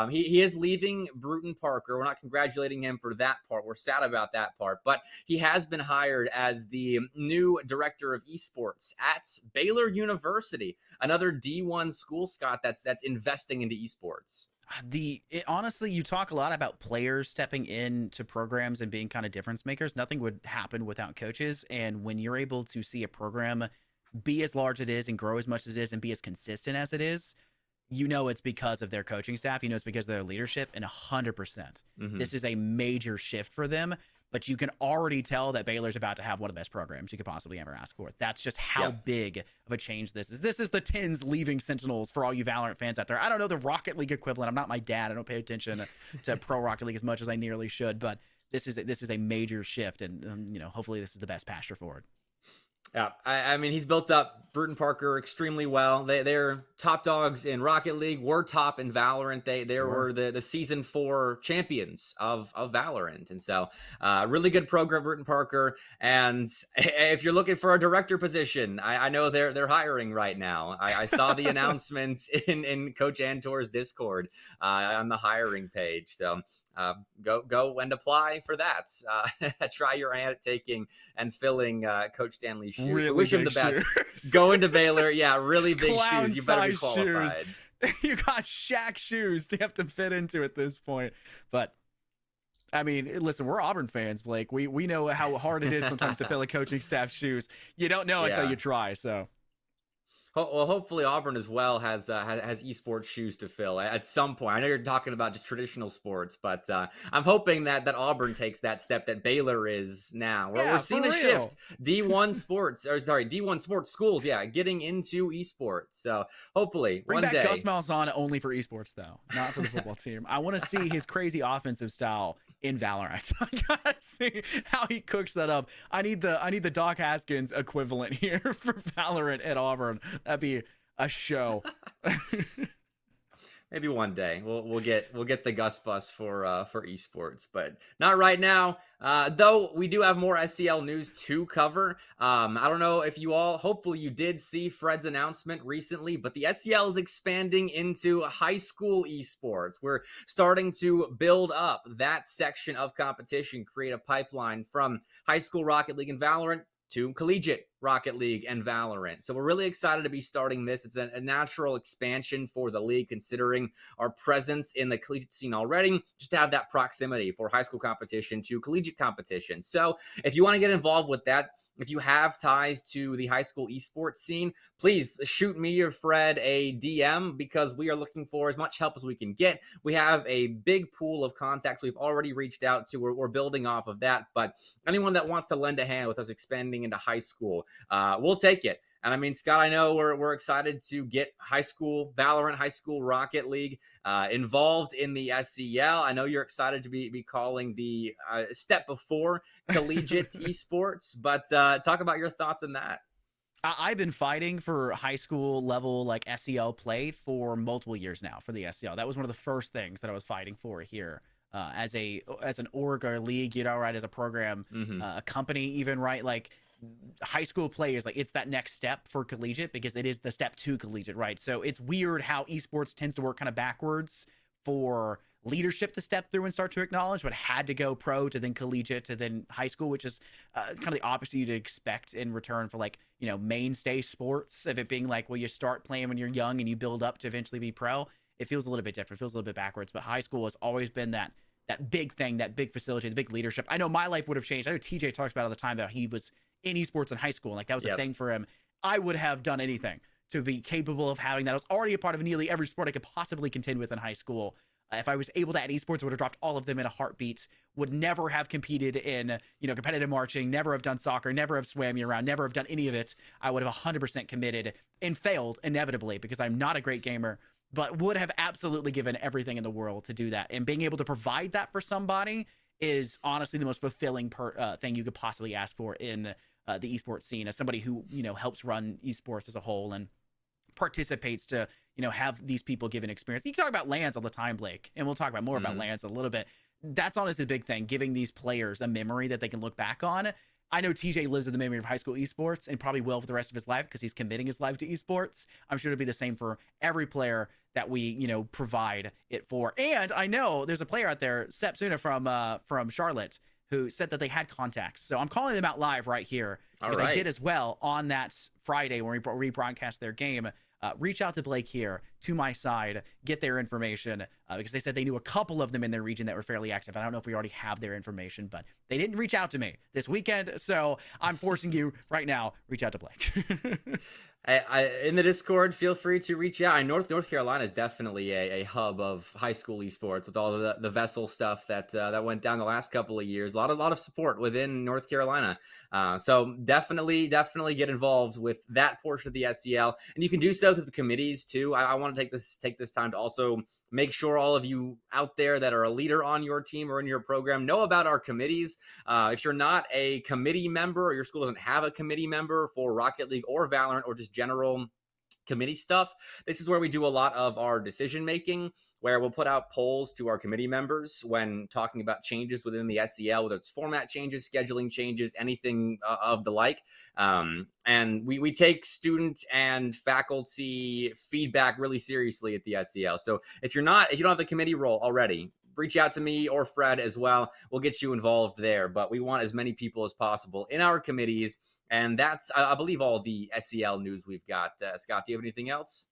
He is leaving Bruton Parker. We're not congratulating him for that part. We're sad about that part. But he has been hired as the new director of esports at Baylor University, another D1 school, Scott, that's investing into esports. Honestly, you talk a lot about players stepping into programs and being kind of difference makers. Nothing would happen without coaches. And when you're able to see a program be as large as it is and grow as much as it is and be as consistent as it is, you know it's because of their coaching staff. You know it's because of their leadership, and 100%. This is a major shift for them, but you can already tell that Baylor's about to have one of the best programs you could possibly ever ask for. That's just how big of a change this is. This is the Tins leaving Sentinels for all you Valorant fans out there. I don't know the Rocket League equivalent. I'm not my dad. I don't pay attention to Pro Rocket League as much as I nearly should, but this is a major shift, and you know, hopefully this is the best pasture forward. Yeah, I mean, he's built up Bruton Parker extremely well. They're top dogs in Rocket League. We're top in Valorant. They were the season 4 champions of Valorant. And so really good program, Bruton Parker. And if you're looking for a director position, I know they're hiring right now. I saw the announcements in Coach Antor's Discord on the hiring page. So go and apply for that. Try your hand at taking and filling Coach Stanley's shoes. Really, wish him the best. Go into Baylor. Yeah, really big Clown shoes. You better be qualified. You got Shaq shoes to have to fit into at this point. But I mean, listen, we're Auburn fans, Blake. We know how hard it is sometimes to fill a coaching staff shoes. You don't know until you try. So. Well, hopefully Auburn as well has esports shoes to fill at some point. I know you're talking about just traditional sports, but I'm hoping that Auburn takes that step that Baylor is now. We're seeing a shift. D1 sports schools, getting into esports. So hopefully bring one back day. Gus Malzahn only for esports though, not for the football team. I want to see his crazy offensive style in Valorant. I gotta see how he cooks that up. I need the Doc Haskins equivalent here for Valorant at Auburn. That'd be a show. Maybe one day we'll get the Gus bus for esports, but not right now. Though we do have more SEL news to cover. I don't know if you all, hopefully you did see Fred's announcement recently, but the SEL is expanding into high school esports. We're starting to build up that section of competition, create a pipeline from high school Rocket League and Valorant to collegiate Rocket League and Valorant. So we're really excited to be starting this. It's a natural expansion for the league, considering our presence in the collegiate scene already, just to have that proximity for high school competition to collegiate competition. So if you want to get involved with that, if you have ties to the high school esports scene, please shoot me or Fred a DM, because we are looking for as much help as we can get. We have a big pool of contacts we've already reached out to. We're building off of that, but anyone that wants to lend a hand with us expanding into high school, we'll take it. And I mean, Scott, I know we're excited to get high school Valorant, high school Rocket League involved in the SEL. I know you're excited to be calling the step before collegiate esports, but talk about your thoughts on that. I've been fighting for high school level like SEL play for multiple years now for the SEL. That was one of the first things that I was fighting for here. As an org or a league, right, as a program, a company, even, right, like high school players, like it's that next step for collegiate, because it is the step to collegiate, right? So it's weird how esports tends to work kind of backwards for leadership to step through and start to acknowledge, but had to go pro to then collegiate to then high school, which is kind of the opposite you'd expect in return for like, mainstay sports, of it being like, well, you start playing when you're young and you build up to eventually be pro. It feels a little bit different, feels a little bit backwards, but high school has always been that big thing, that big facility, the big leadership. I know my life would have changed. I know TJ talks about all the time about he was in esports in high school, and like that was a thing for him. I would have done anything to be capable of having that. I was already a part of nearly every sport I could possibly contend with in high school. If I was able to add esports, I would have dropped all of them in a heartbeat. Would never have competed in, competitive marching, never have done soccer, never have swam year round, never have done any of it. I would have 100% committed and failed inevitably because I'm not a great gamer, but would have absolutely given everything in the world to do that. And being able to provide that for somebody is honestly the most fulfilling thing you could possibly ask for in the esports scene, as somebody who, helps run esports as a whole and participates to, have these people given experience. You talk about LANs all the time, Blake, and we'll talk about more about LANs in a little bit. That's honestly the big thing, giving these players a memory that they can look back on. I know TJ lives in the memory of high school esports and probably will for the rest of his life because he's committing his life to esports. I'm sure it'll be the same for every player that we, provide it for. And I know there's a player out there, Sep Suna from Charlotte, who said that they had contacts. So I'm calling them out live right here, because I did as well on that Friday when we rebroadcast their game. Reach out to Blake here, to my side, get their information, because they said they knew a couple of them in their region that were fairly active. I don't know if we already have their information, but they didn't reach out to me this weekend, so I'm forcing you right now, reach out to Blake. In the Discord, feel free to reach out. North Carolina is definitely a hub of high school esports with all the Vessel stuff that went down the last couple of years. A lot of support within North Carolina. So definitely get involved with that portion of the SEL, and you can do so through the committees too. I want to take this time to also make sure all of you out there that are a leader on your team or in your program know about our committees. If you're not a committee member, or your school doesn't have a committee member for Rocket League or Valorant or just general committee stuff, this is where we do a lot of our decision making, where we'll put out polls to our committee members when talking about changes within the SEL, whether it's format changes, scheduling changes, anything of the like. And we take student and faculty feedback really seriously at the SEL. So if you don't have the committee role already, reach out to me or Fred as well. We'll get you involved there. But we want as many people as possible in our committees. And that's, I believe, all the SEL news we've got. Scott, do you have anything else?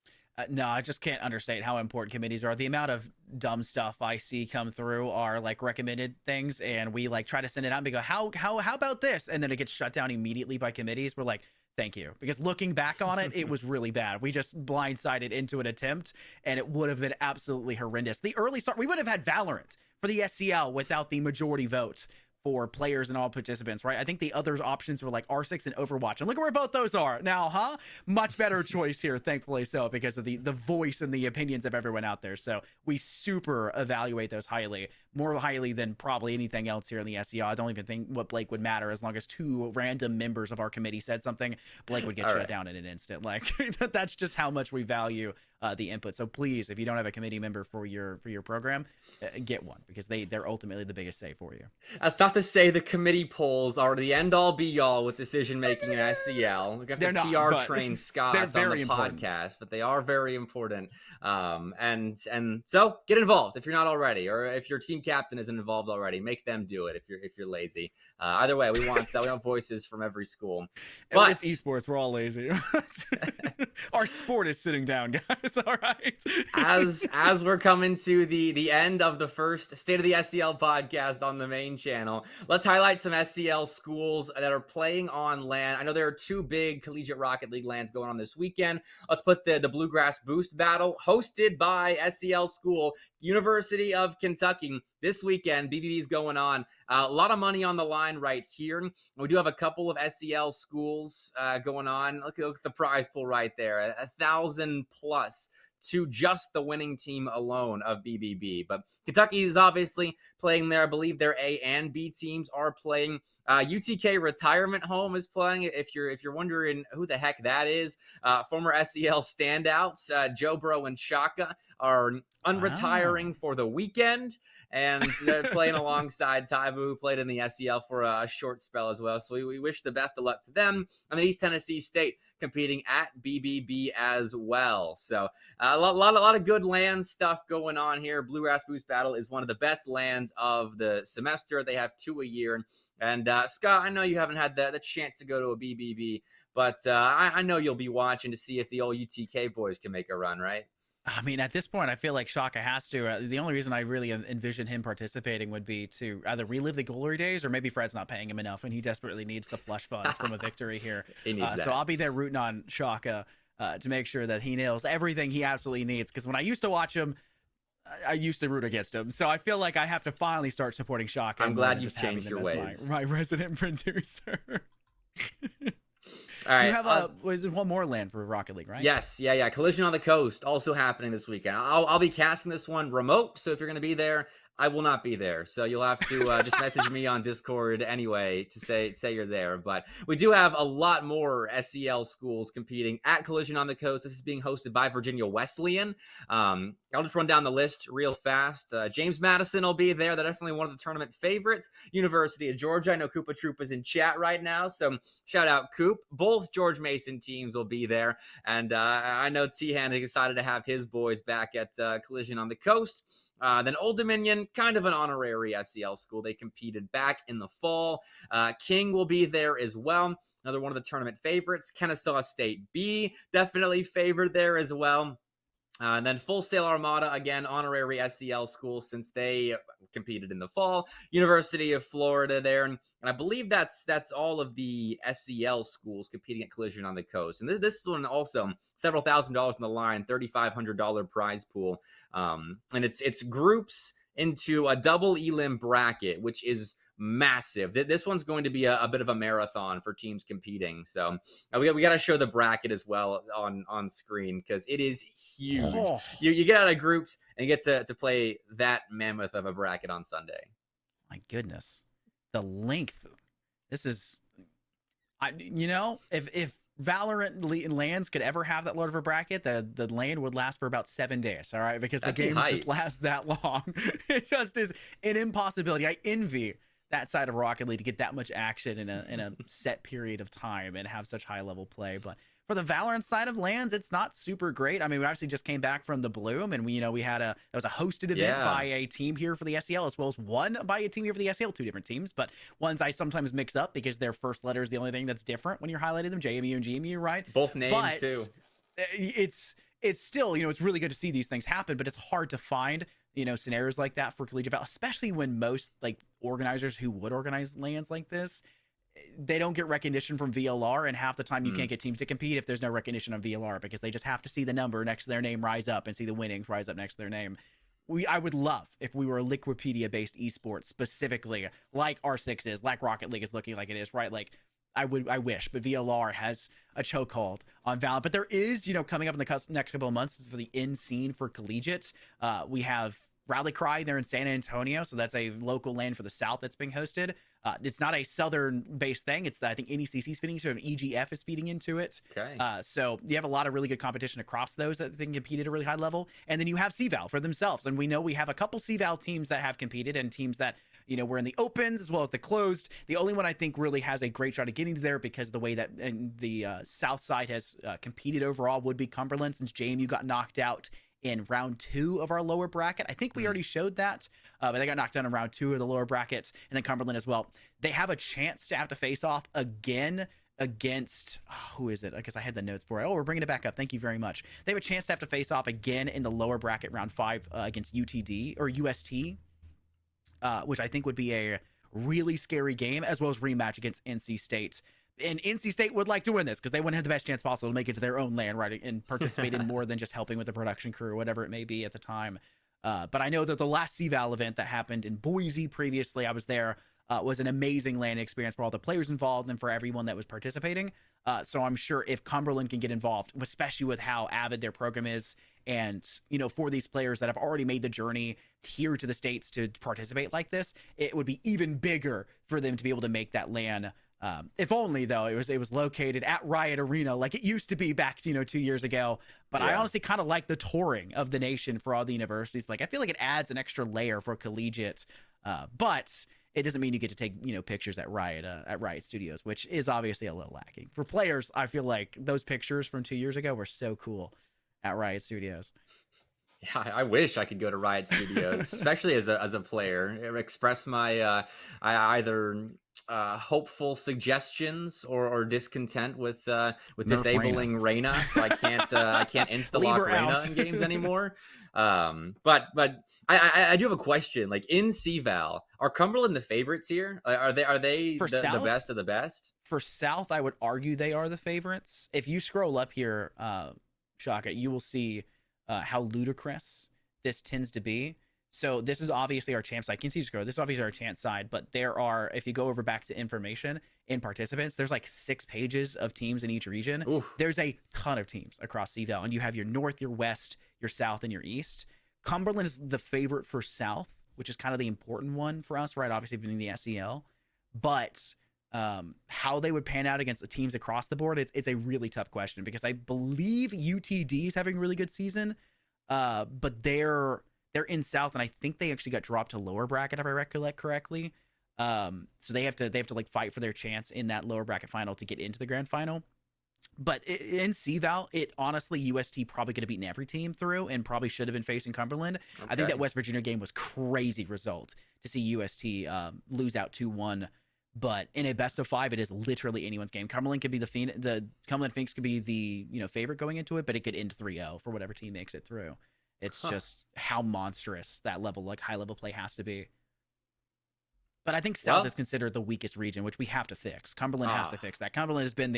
No, I just can't understate how important committees are. The amount of dumb stuff I see come through are like recommended things, and we like try to send it out and we go, how about this? And then it gets shut down immediately by committees. We're like, thank you. Because looking back on it, it was really bad. We just blindsided into an attempt, and it would have been absolutely horrendous. The early start, we would have had Valorant for the SEL without the majority vote for players and all participants, right? I think the other options were like R6 and Overwatch. And look at where both those are now, huh? Much better choice here, thankfully so, because of the voice and the opinions of everyone out there. So we super evaluate those highly, more highly than probably anything else here in the SEL. I don't even think what Blake would matter as long as 2 random members of our committee said something. Blake would get shut down in an instant. Like that's just how much we value the input. So please, if you don't have a committee member for your program, get one, because they're ultimately the biggest say for you. That's not to say the committee polls are the end all be all with decision making in SEL. We got to PR train Scott on the podcast, but they are very important. And so get involved if you're not already, or if your team captain isn't involved already, make them do it if you're lazy. Either way, we want voices from every school. But it's esports, we're all lazy. Our sport is sitting down, guys. All right. as we're coming to the end of the first State of the SEL podcast on the main channel, let's highlight some SEL schools that are playing on LAN. I know there are 2 big Collegiate Rocket League LANs going on this weekend. Let's put the Bluegrass Boost Battle, hosted by SEL school, University of Kentucky. This weekend, BBB's going on. A lot of money on the line right here. We do have a couple of SEL schools going on. Look at the prize pool right there, 1,000 plus to just the winning team alone of BBB. But Kentucky is obviously playing there. I believe their A and B teams are playing. UTK Retirement Home is playing. If you're wondering who the heck that is, former SEL standouts Joe Bro and Shaka are unretiring for the weekend, and they're playing alongside Taibu, who played in the SEL for a short spell as well. So we wish the best of luck to them. And then East Tennessee State competing at BBB as well. So a lot of good LAN stuff going on here. Bluegrass Boost Battle is one of the best LANs of the semester. They have 2 a year. And Scott, I know you haven't had the chance to go to a BBB, but I know you'll be watching to see if the old UTK boys can make a run, right? I mean, at this point, I feel like Shaka has to. The only reason I really envision him participating would be to either relive the glory days, or maybe Fred's not paying him enough and he desperately needs the flush funds from a victory here. He needs that. So I'll be there rooting on Shaka to make sure that he nails everything he absolutely needs. Because when I used to watch him, I used to root against him. So I feel like I have to finally start supporting Shaka. I'm glad you've changed your ways. My resident producer. All right. You have was it one more LAN for Rocket League, right? Yes. Yeah. Collision on the Coast also happening this weekend. I'll be casting this one remote. So if you're going to be there, I will not be there. So you'll have to just message me on Discord anyway to say you're there. But we do have a lot more SEL schools competing at Collision on the Coast. This is being hosted by Virginia Wesleyan. I'll just run down the list real fast. James Madison will be there. They're definitely one of the tournament favorites. University of Georgia. I know Koopa Troop is in chat right now, so shout out Coop. Both George Mason teams will be there. And I know T-Han is excited to have his boys back at Collision on the Coast. Then Old Dominion, kind of an honorary SEL school. They competed back in the fall. King will be there as well. Another one of the tournament favorites. Kennesaw State B, definitely favored there as well. And then Full Sail Armada, again, honorary SEL school since they competed in the fall. University of Florida there. And I believe that's all of the SEL schools competing at Collision on the Coast. And this one also, several $1,000s on the line, $3,500 prize pool. And it's groups into a double elim bracket, which is massive. This one's going to be a bit of a marathon for teams competing. So we got to show the bracket as well on screen, because it is huge. Oh. You get out of groups and get to play that mammoth of a bracket on Sunday. My goodness, the length. This is, if Valorant LANs could ever have that large of a bracket, the LAN would last for about 7 days. All right, because the games just last that long. It just is an impossibility. I envy that side of Rocket League to get that much action in a set period of time and have such high level play. But for the Valorant side of LANs, it's not super great. I mean, we actually just came back from the Bloom, and we had that was a hosted event by a team here for the SEL, as well as one by a team here for the SEL, 2 different teams, but ones I sometimes mix up because their first letter is the only thing that's different when you're highlighting them, JMU and GMU, right? Both names too. It's still, it's really good to see these things happen, but it's hard to find scenarios like that for collegiate Val, especially when most organizers who would organize LANs like this, they don't get recognition from VLR, and half the time you can't get teams to compete if there's no recognition on VLR, because they just have to see the number next to their name rise up and see the winnings rise up next to their name. I would love if we were a Liquipedia based esports specifically, like R6 is, like Rocket League is looking like it is, right? Like I wish, but VLR has a chokehold on Valorant. But there is, coming up in the next couple of months for the in scene for collegiate. We have Rally Cry there in San Antonio, so that's a local LAN for the South that's being hosted. It's not a Southern-based thing. It's I think NECC is feeding into it, and EGF is feeding into it. Okay. So you have a lot of really good competition across those that can compete at a really high level. And then you have CVAL for themselves. And we know we have a couple CVAL teams that have competed and teams that, were in the opens as well as the closed. The only one I think really has a great shot at getting to there because the way that the South side has competed overall would be Cumberland, since JMU got knocked out in round 2 of our lower bracket. I think we already showed that, but they got knocked down in round 2 of the lower bracket, and then Cumberland as well. They have a chance to have to face off again against, who is it? I guess I had the notes for it. Oh, we're bringing it back up. Thank you very much. They have a chance to have to face off again in the lower bracket round 5 against UTD or UST, which I think would be a really scary game, as well as rematch against NC State. And NC State would like to win this because they wouldn't have the best chance possible to make it to their own land, right, and participate in more than just helping with the production crew or whatever it may be at the time. But I know that the last CVAL event that happened in Boise previously, I was there, was an amazing land experience for all the players involved and for everyone that was participating. So I'm sure if Cumberland can get involved, especially with how avid their program is, and, for these players that have already made the journey here to the States to participate like this, it would be even bigger for them to be able to make that LAN. If only, though, it was located at Riot Arena like it used to be back 2 years ago. But yeah. I honestly kind of like the touring of the nation for all the universities. Like, I feel like it adds an extra layer for collegiate, but it doesn't mean you get to take pictures at Riot Studios, which is obviously a little lacking. For players, I feel like those pictures from 2 years ago were so cool at Riot Studios. Yeah, I wish I could go to Riot Studios, especially as a player, express my either hopeful suggestions or discontent with disabling Reyna, so I can't insta lock Reyna in games anymore. But I do have a question. Like, in CVAL, are Cumberland the favorites here? Are they the best of the best? For South, I would argue they are the favorites. If you scroll up here, Shaka, you will see how ludicrous this tends to be. So this is obviously our champ side. Can you see scroll? This is obviously our champ side, but there are, if you go over back to information in participants, there's like 6 pages of teams in each region. Oof. There's a ton of teams across CVAL, and you have your North, your West, your South, and your East. Cumberland is the favorite for South, which is kind of the important one for us, right? Obviously being the SEL, but how they would pan out against the teams across the board, it's a really tough question, because I believe UTD is having a really good season, but they're in South, and I think they actually got dropped to lower bracket, if I recollect correctly. So they have to like fight for their chance in that lower bracket final to get into the grand final. But in CVAL, it honestly, UST probably could have beaten every team through and probably should have been facing Cumberland. Okay. I think that West Virginia game was crazy result to see UST lose out 2-1. But in a best of 5, it is literally anyone's game. Cumberland could be the Cumberland Phoenix could be the favorite going into it, but it could end 3-0 for whatever team makes it through. It's just how monstrous that level, like high level play, has to be. But I think South is considered the weakest region, which we have to fix. Cumberland has to fix that. Cumberland has been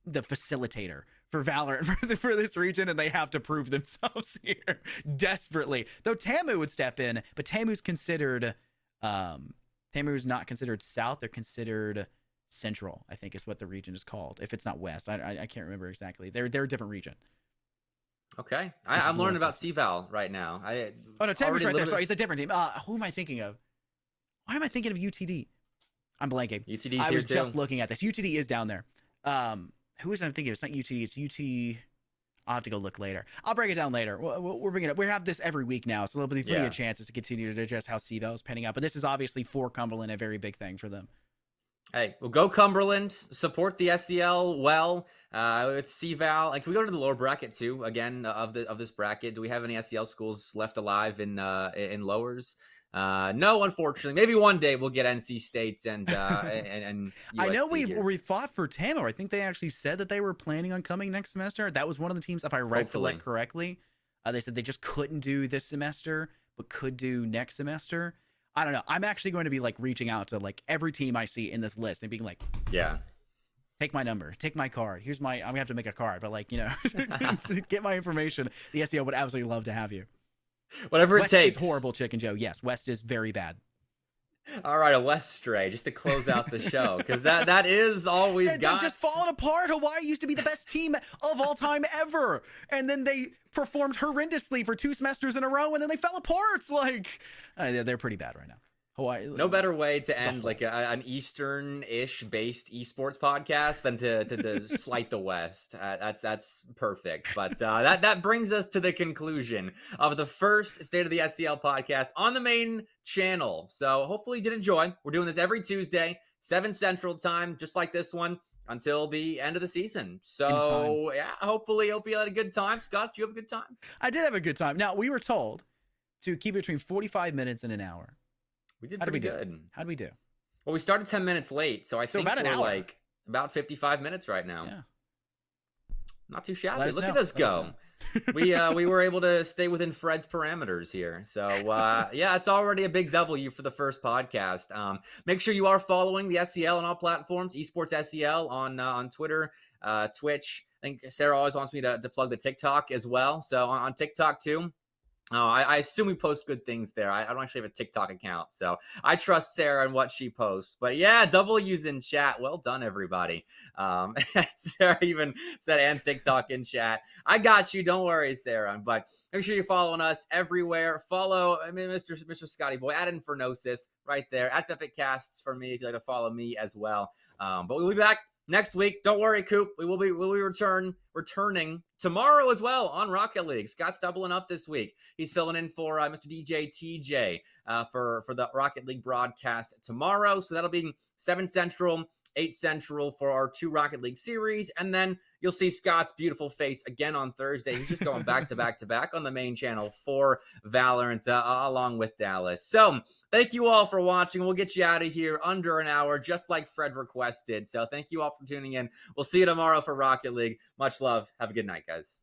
the facilitator for Valorant for this region, and they have to prove themselves here desperately. Though Tamu would step in, but Tamu's considered Tamu's not considered South. They're considered Central, I think is what the region is called. If it's not West, I can't remember exactly. They're a different region. Okay, I'm learning about CVAL right now. No, Tamu's right there. Sorry, it's a different team. Who am I thinking of? Why am I thinking of UTD? I'm blanking. UTD's here too. I was just looking at this. UTD is down there. Who is I thinking of? It's not UTD. It's UT. I'll have to go look later. I'll break it down later. We're bringing it up. We have this every week now, so there'll be plenty of chances to continue to address how CVAL is panning out. But this is obviously for Cumberland a very big thing for them. Hey, well, go Cumberland. Support the SEL well with CVAL. Like, we go to the lower bracket too. Again, of this bracket, do we have any SEL schools left alive in lowers? No, unfortunately. Maybe one day we'll get NC State and UST I know we fought for Tamu. I think they actually said that they were planning on coming next semester. That was one of the teams, if I recollect correctly. They said they just couldn't do this semester, but could do next semester. I don't know. I'm actually going to be like reaching out to like every team I see in this list and being like, yeah, take my number, take my card. Here's my, I'm gonna have to make a card, but like, get my information. The SEO would absolutely love to have you. Whatever it West is takes. horrible, Chicken Joe. Yes, West is very bad. All right, a West stray just to close out the show, because that is all we've They've got. just fallen apart. Hawaii used to be the best team of all time ever, and then they performed horrendously for 2 semesters in a row, and then they fell apart. Like, they're pretty bad right now. Hawaii. No better way to end like an Eastern-ish based esports podcast than to slight the West. That's perfect. But that brings us to the conclusion of the first State of the SEL podcast on the main channel. So hopefully you did enjoy. We're doing this every Tuesday, 7 Central Time, just like this one, until the end of the season. So yeah, hopefully you had a good time. Scott, did you have a good time? I did have a good time. Now, we were told to keep it between 45 minutes and an hour. We did pretty good. How did we do? Well, we started 10 minutes late, so I think about an hour. like about 55 minutes right now. Yeah. Not too shabby. Look at know. us go. We were able to stay within Fred's parameters here. So yeah, it's already a big W for the first podcast. Make sure you are following the SEL on all platforms, Esports SEL on Twitter, Twitch. I think Sarah always wants me to plug the TikTok as well. So on TikTok too. I assume we post good things there. I don't actually have a TikTok account, so I trust Sarah and what she posts. But yeah, W's in chat. Well done, everybody. Sarah even said and TikTok in chat. I got you. Don't worry, Sarah. But make sure you're following us everywhere. Follow Mr. Scotty Boy at Infernosis right there. At Pepiccasts for me if you'd like to follow me as well. But we'll be back next week. Don't worry, Coop. We will be returning tomorrow as well on Rocket League. Scott's doubling up this week. He's filling in for Mr. DJ TJ for the Rocket League broadcast tomorrow. So that'll be 7 Central, 8 Central for our 2 Rocket League series. And then you'll see Scott's beautiful face again on Thursday. He's just going back to back to back on the main channel for Valorant along with Dallas. So thank you all for watching. We'll get you out of here under an hour, just like Fred requested. So thank you all for tuning in. We'll see you tomorrow for Rocket League. Much love. Have a good night, guys.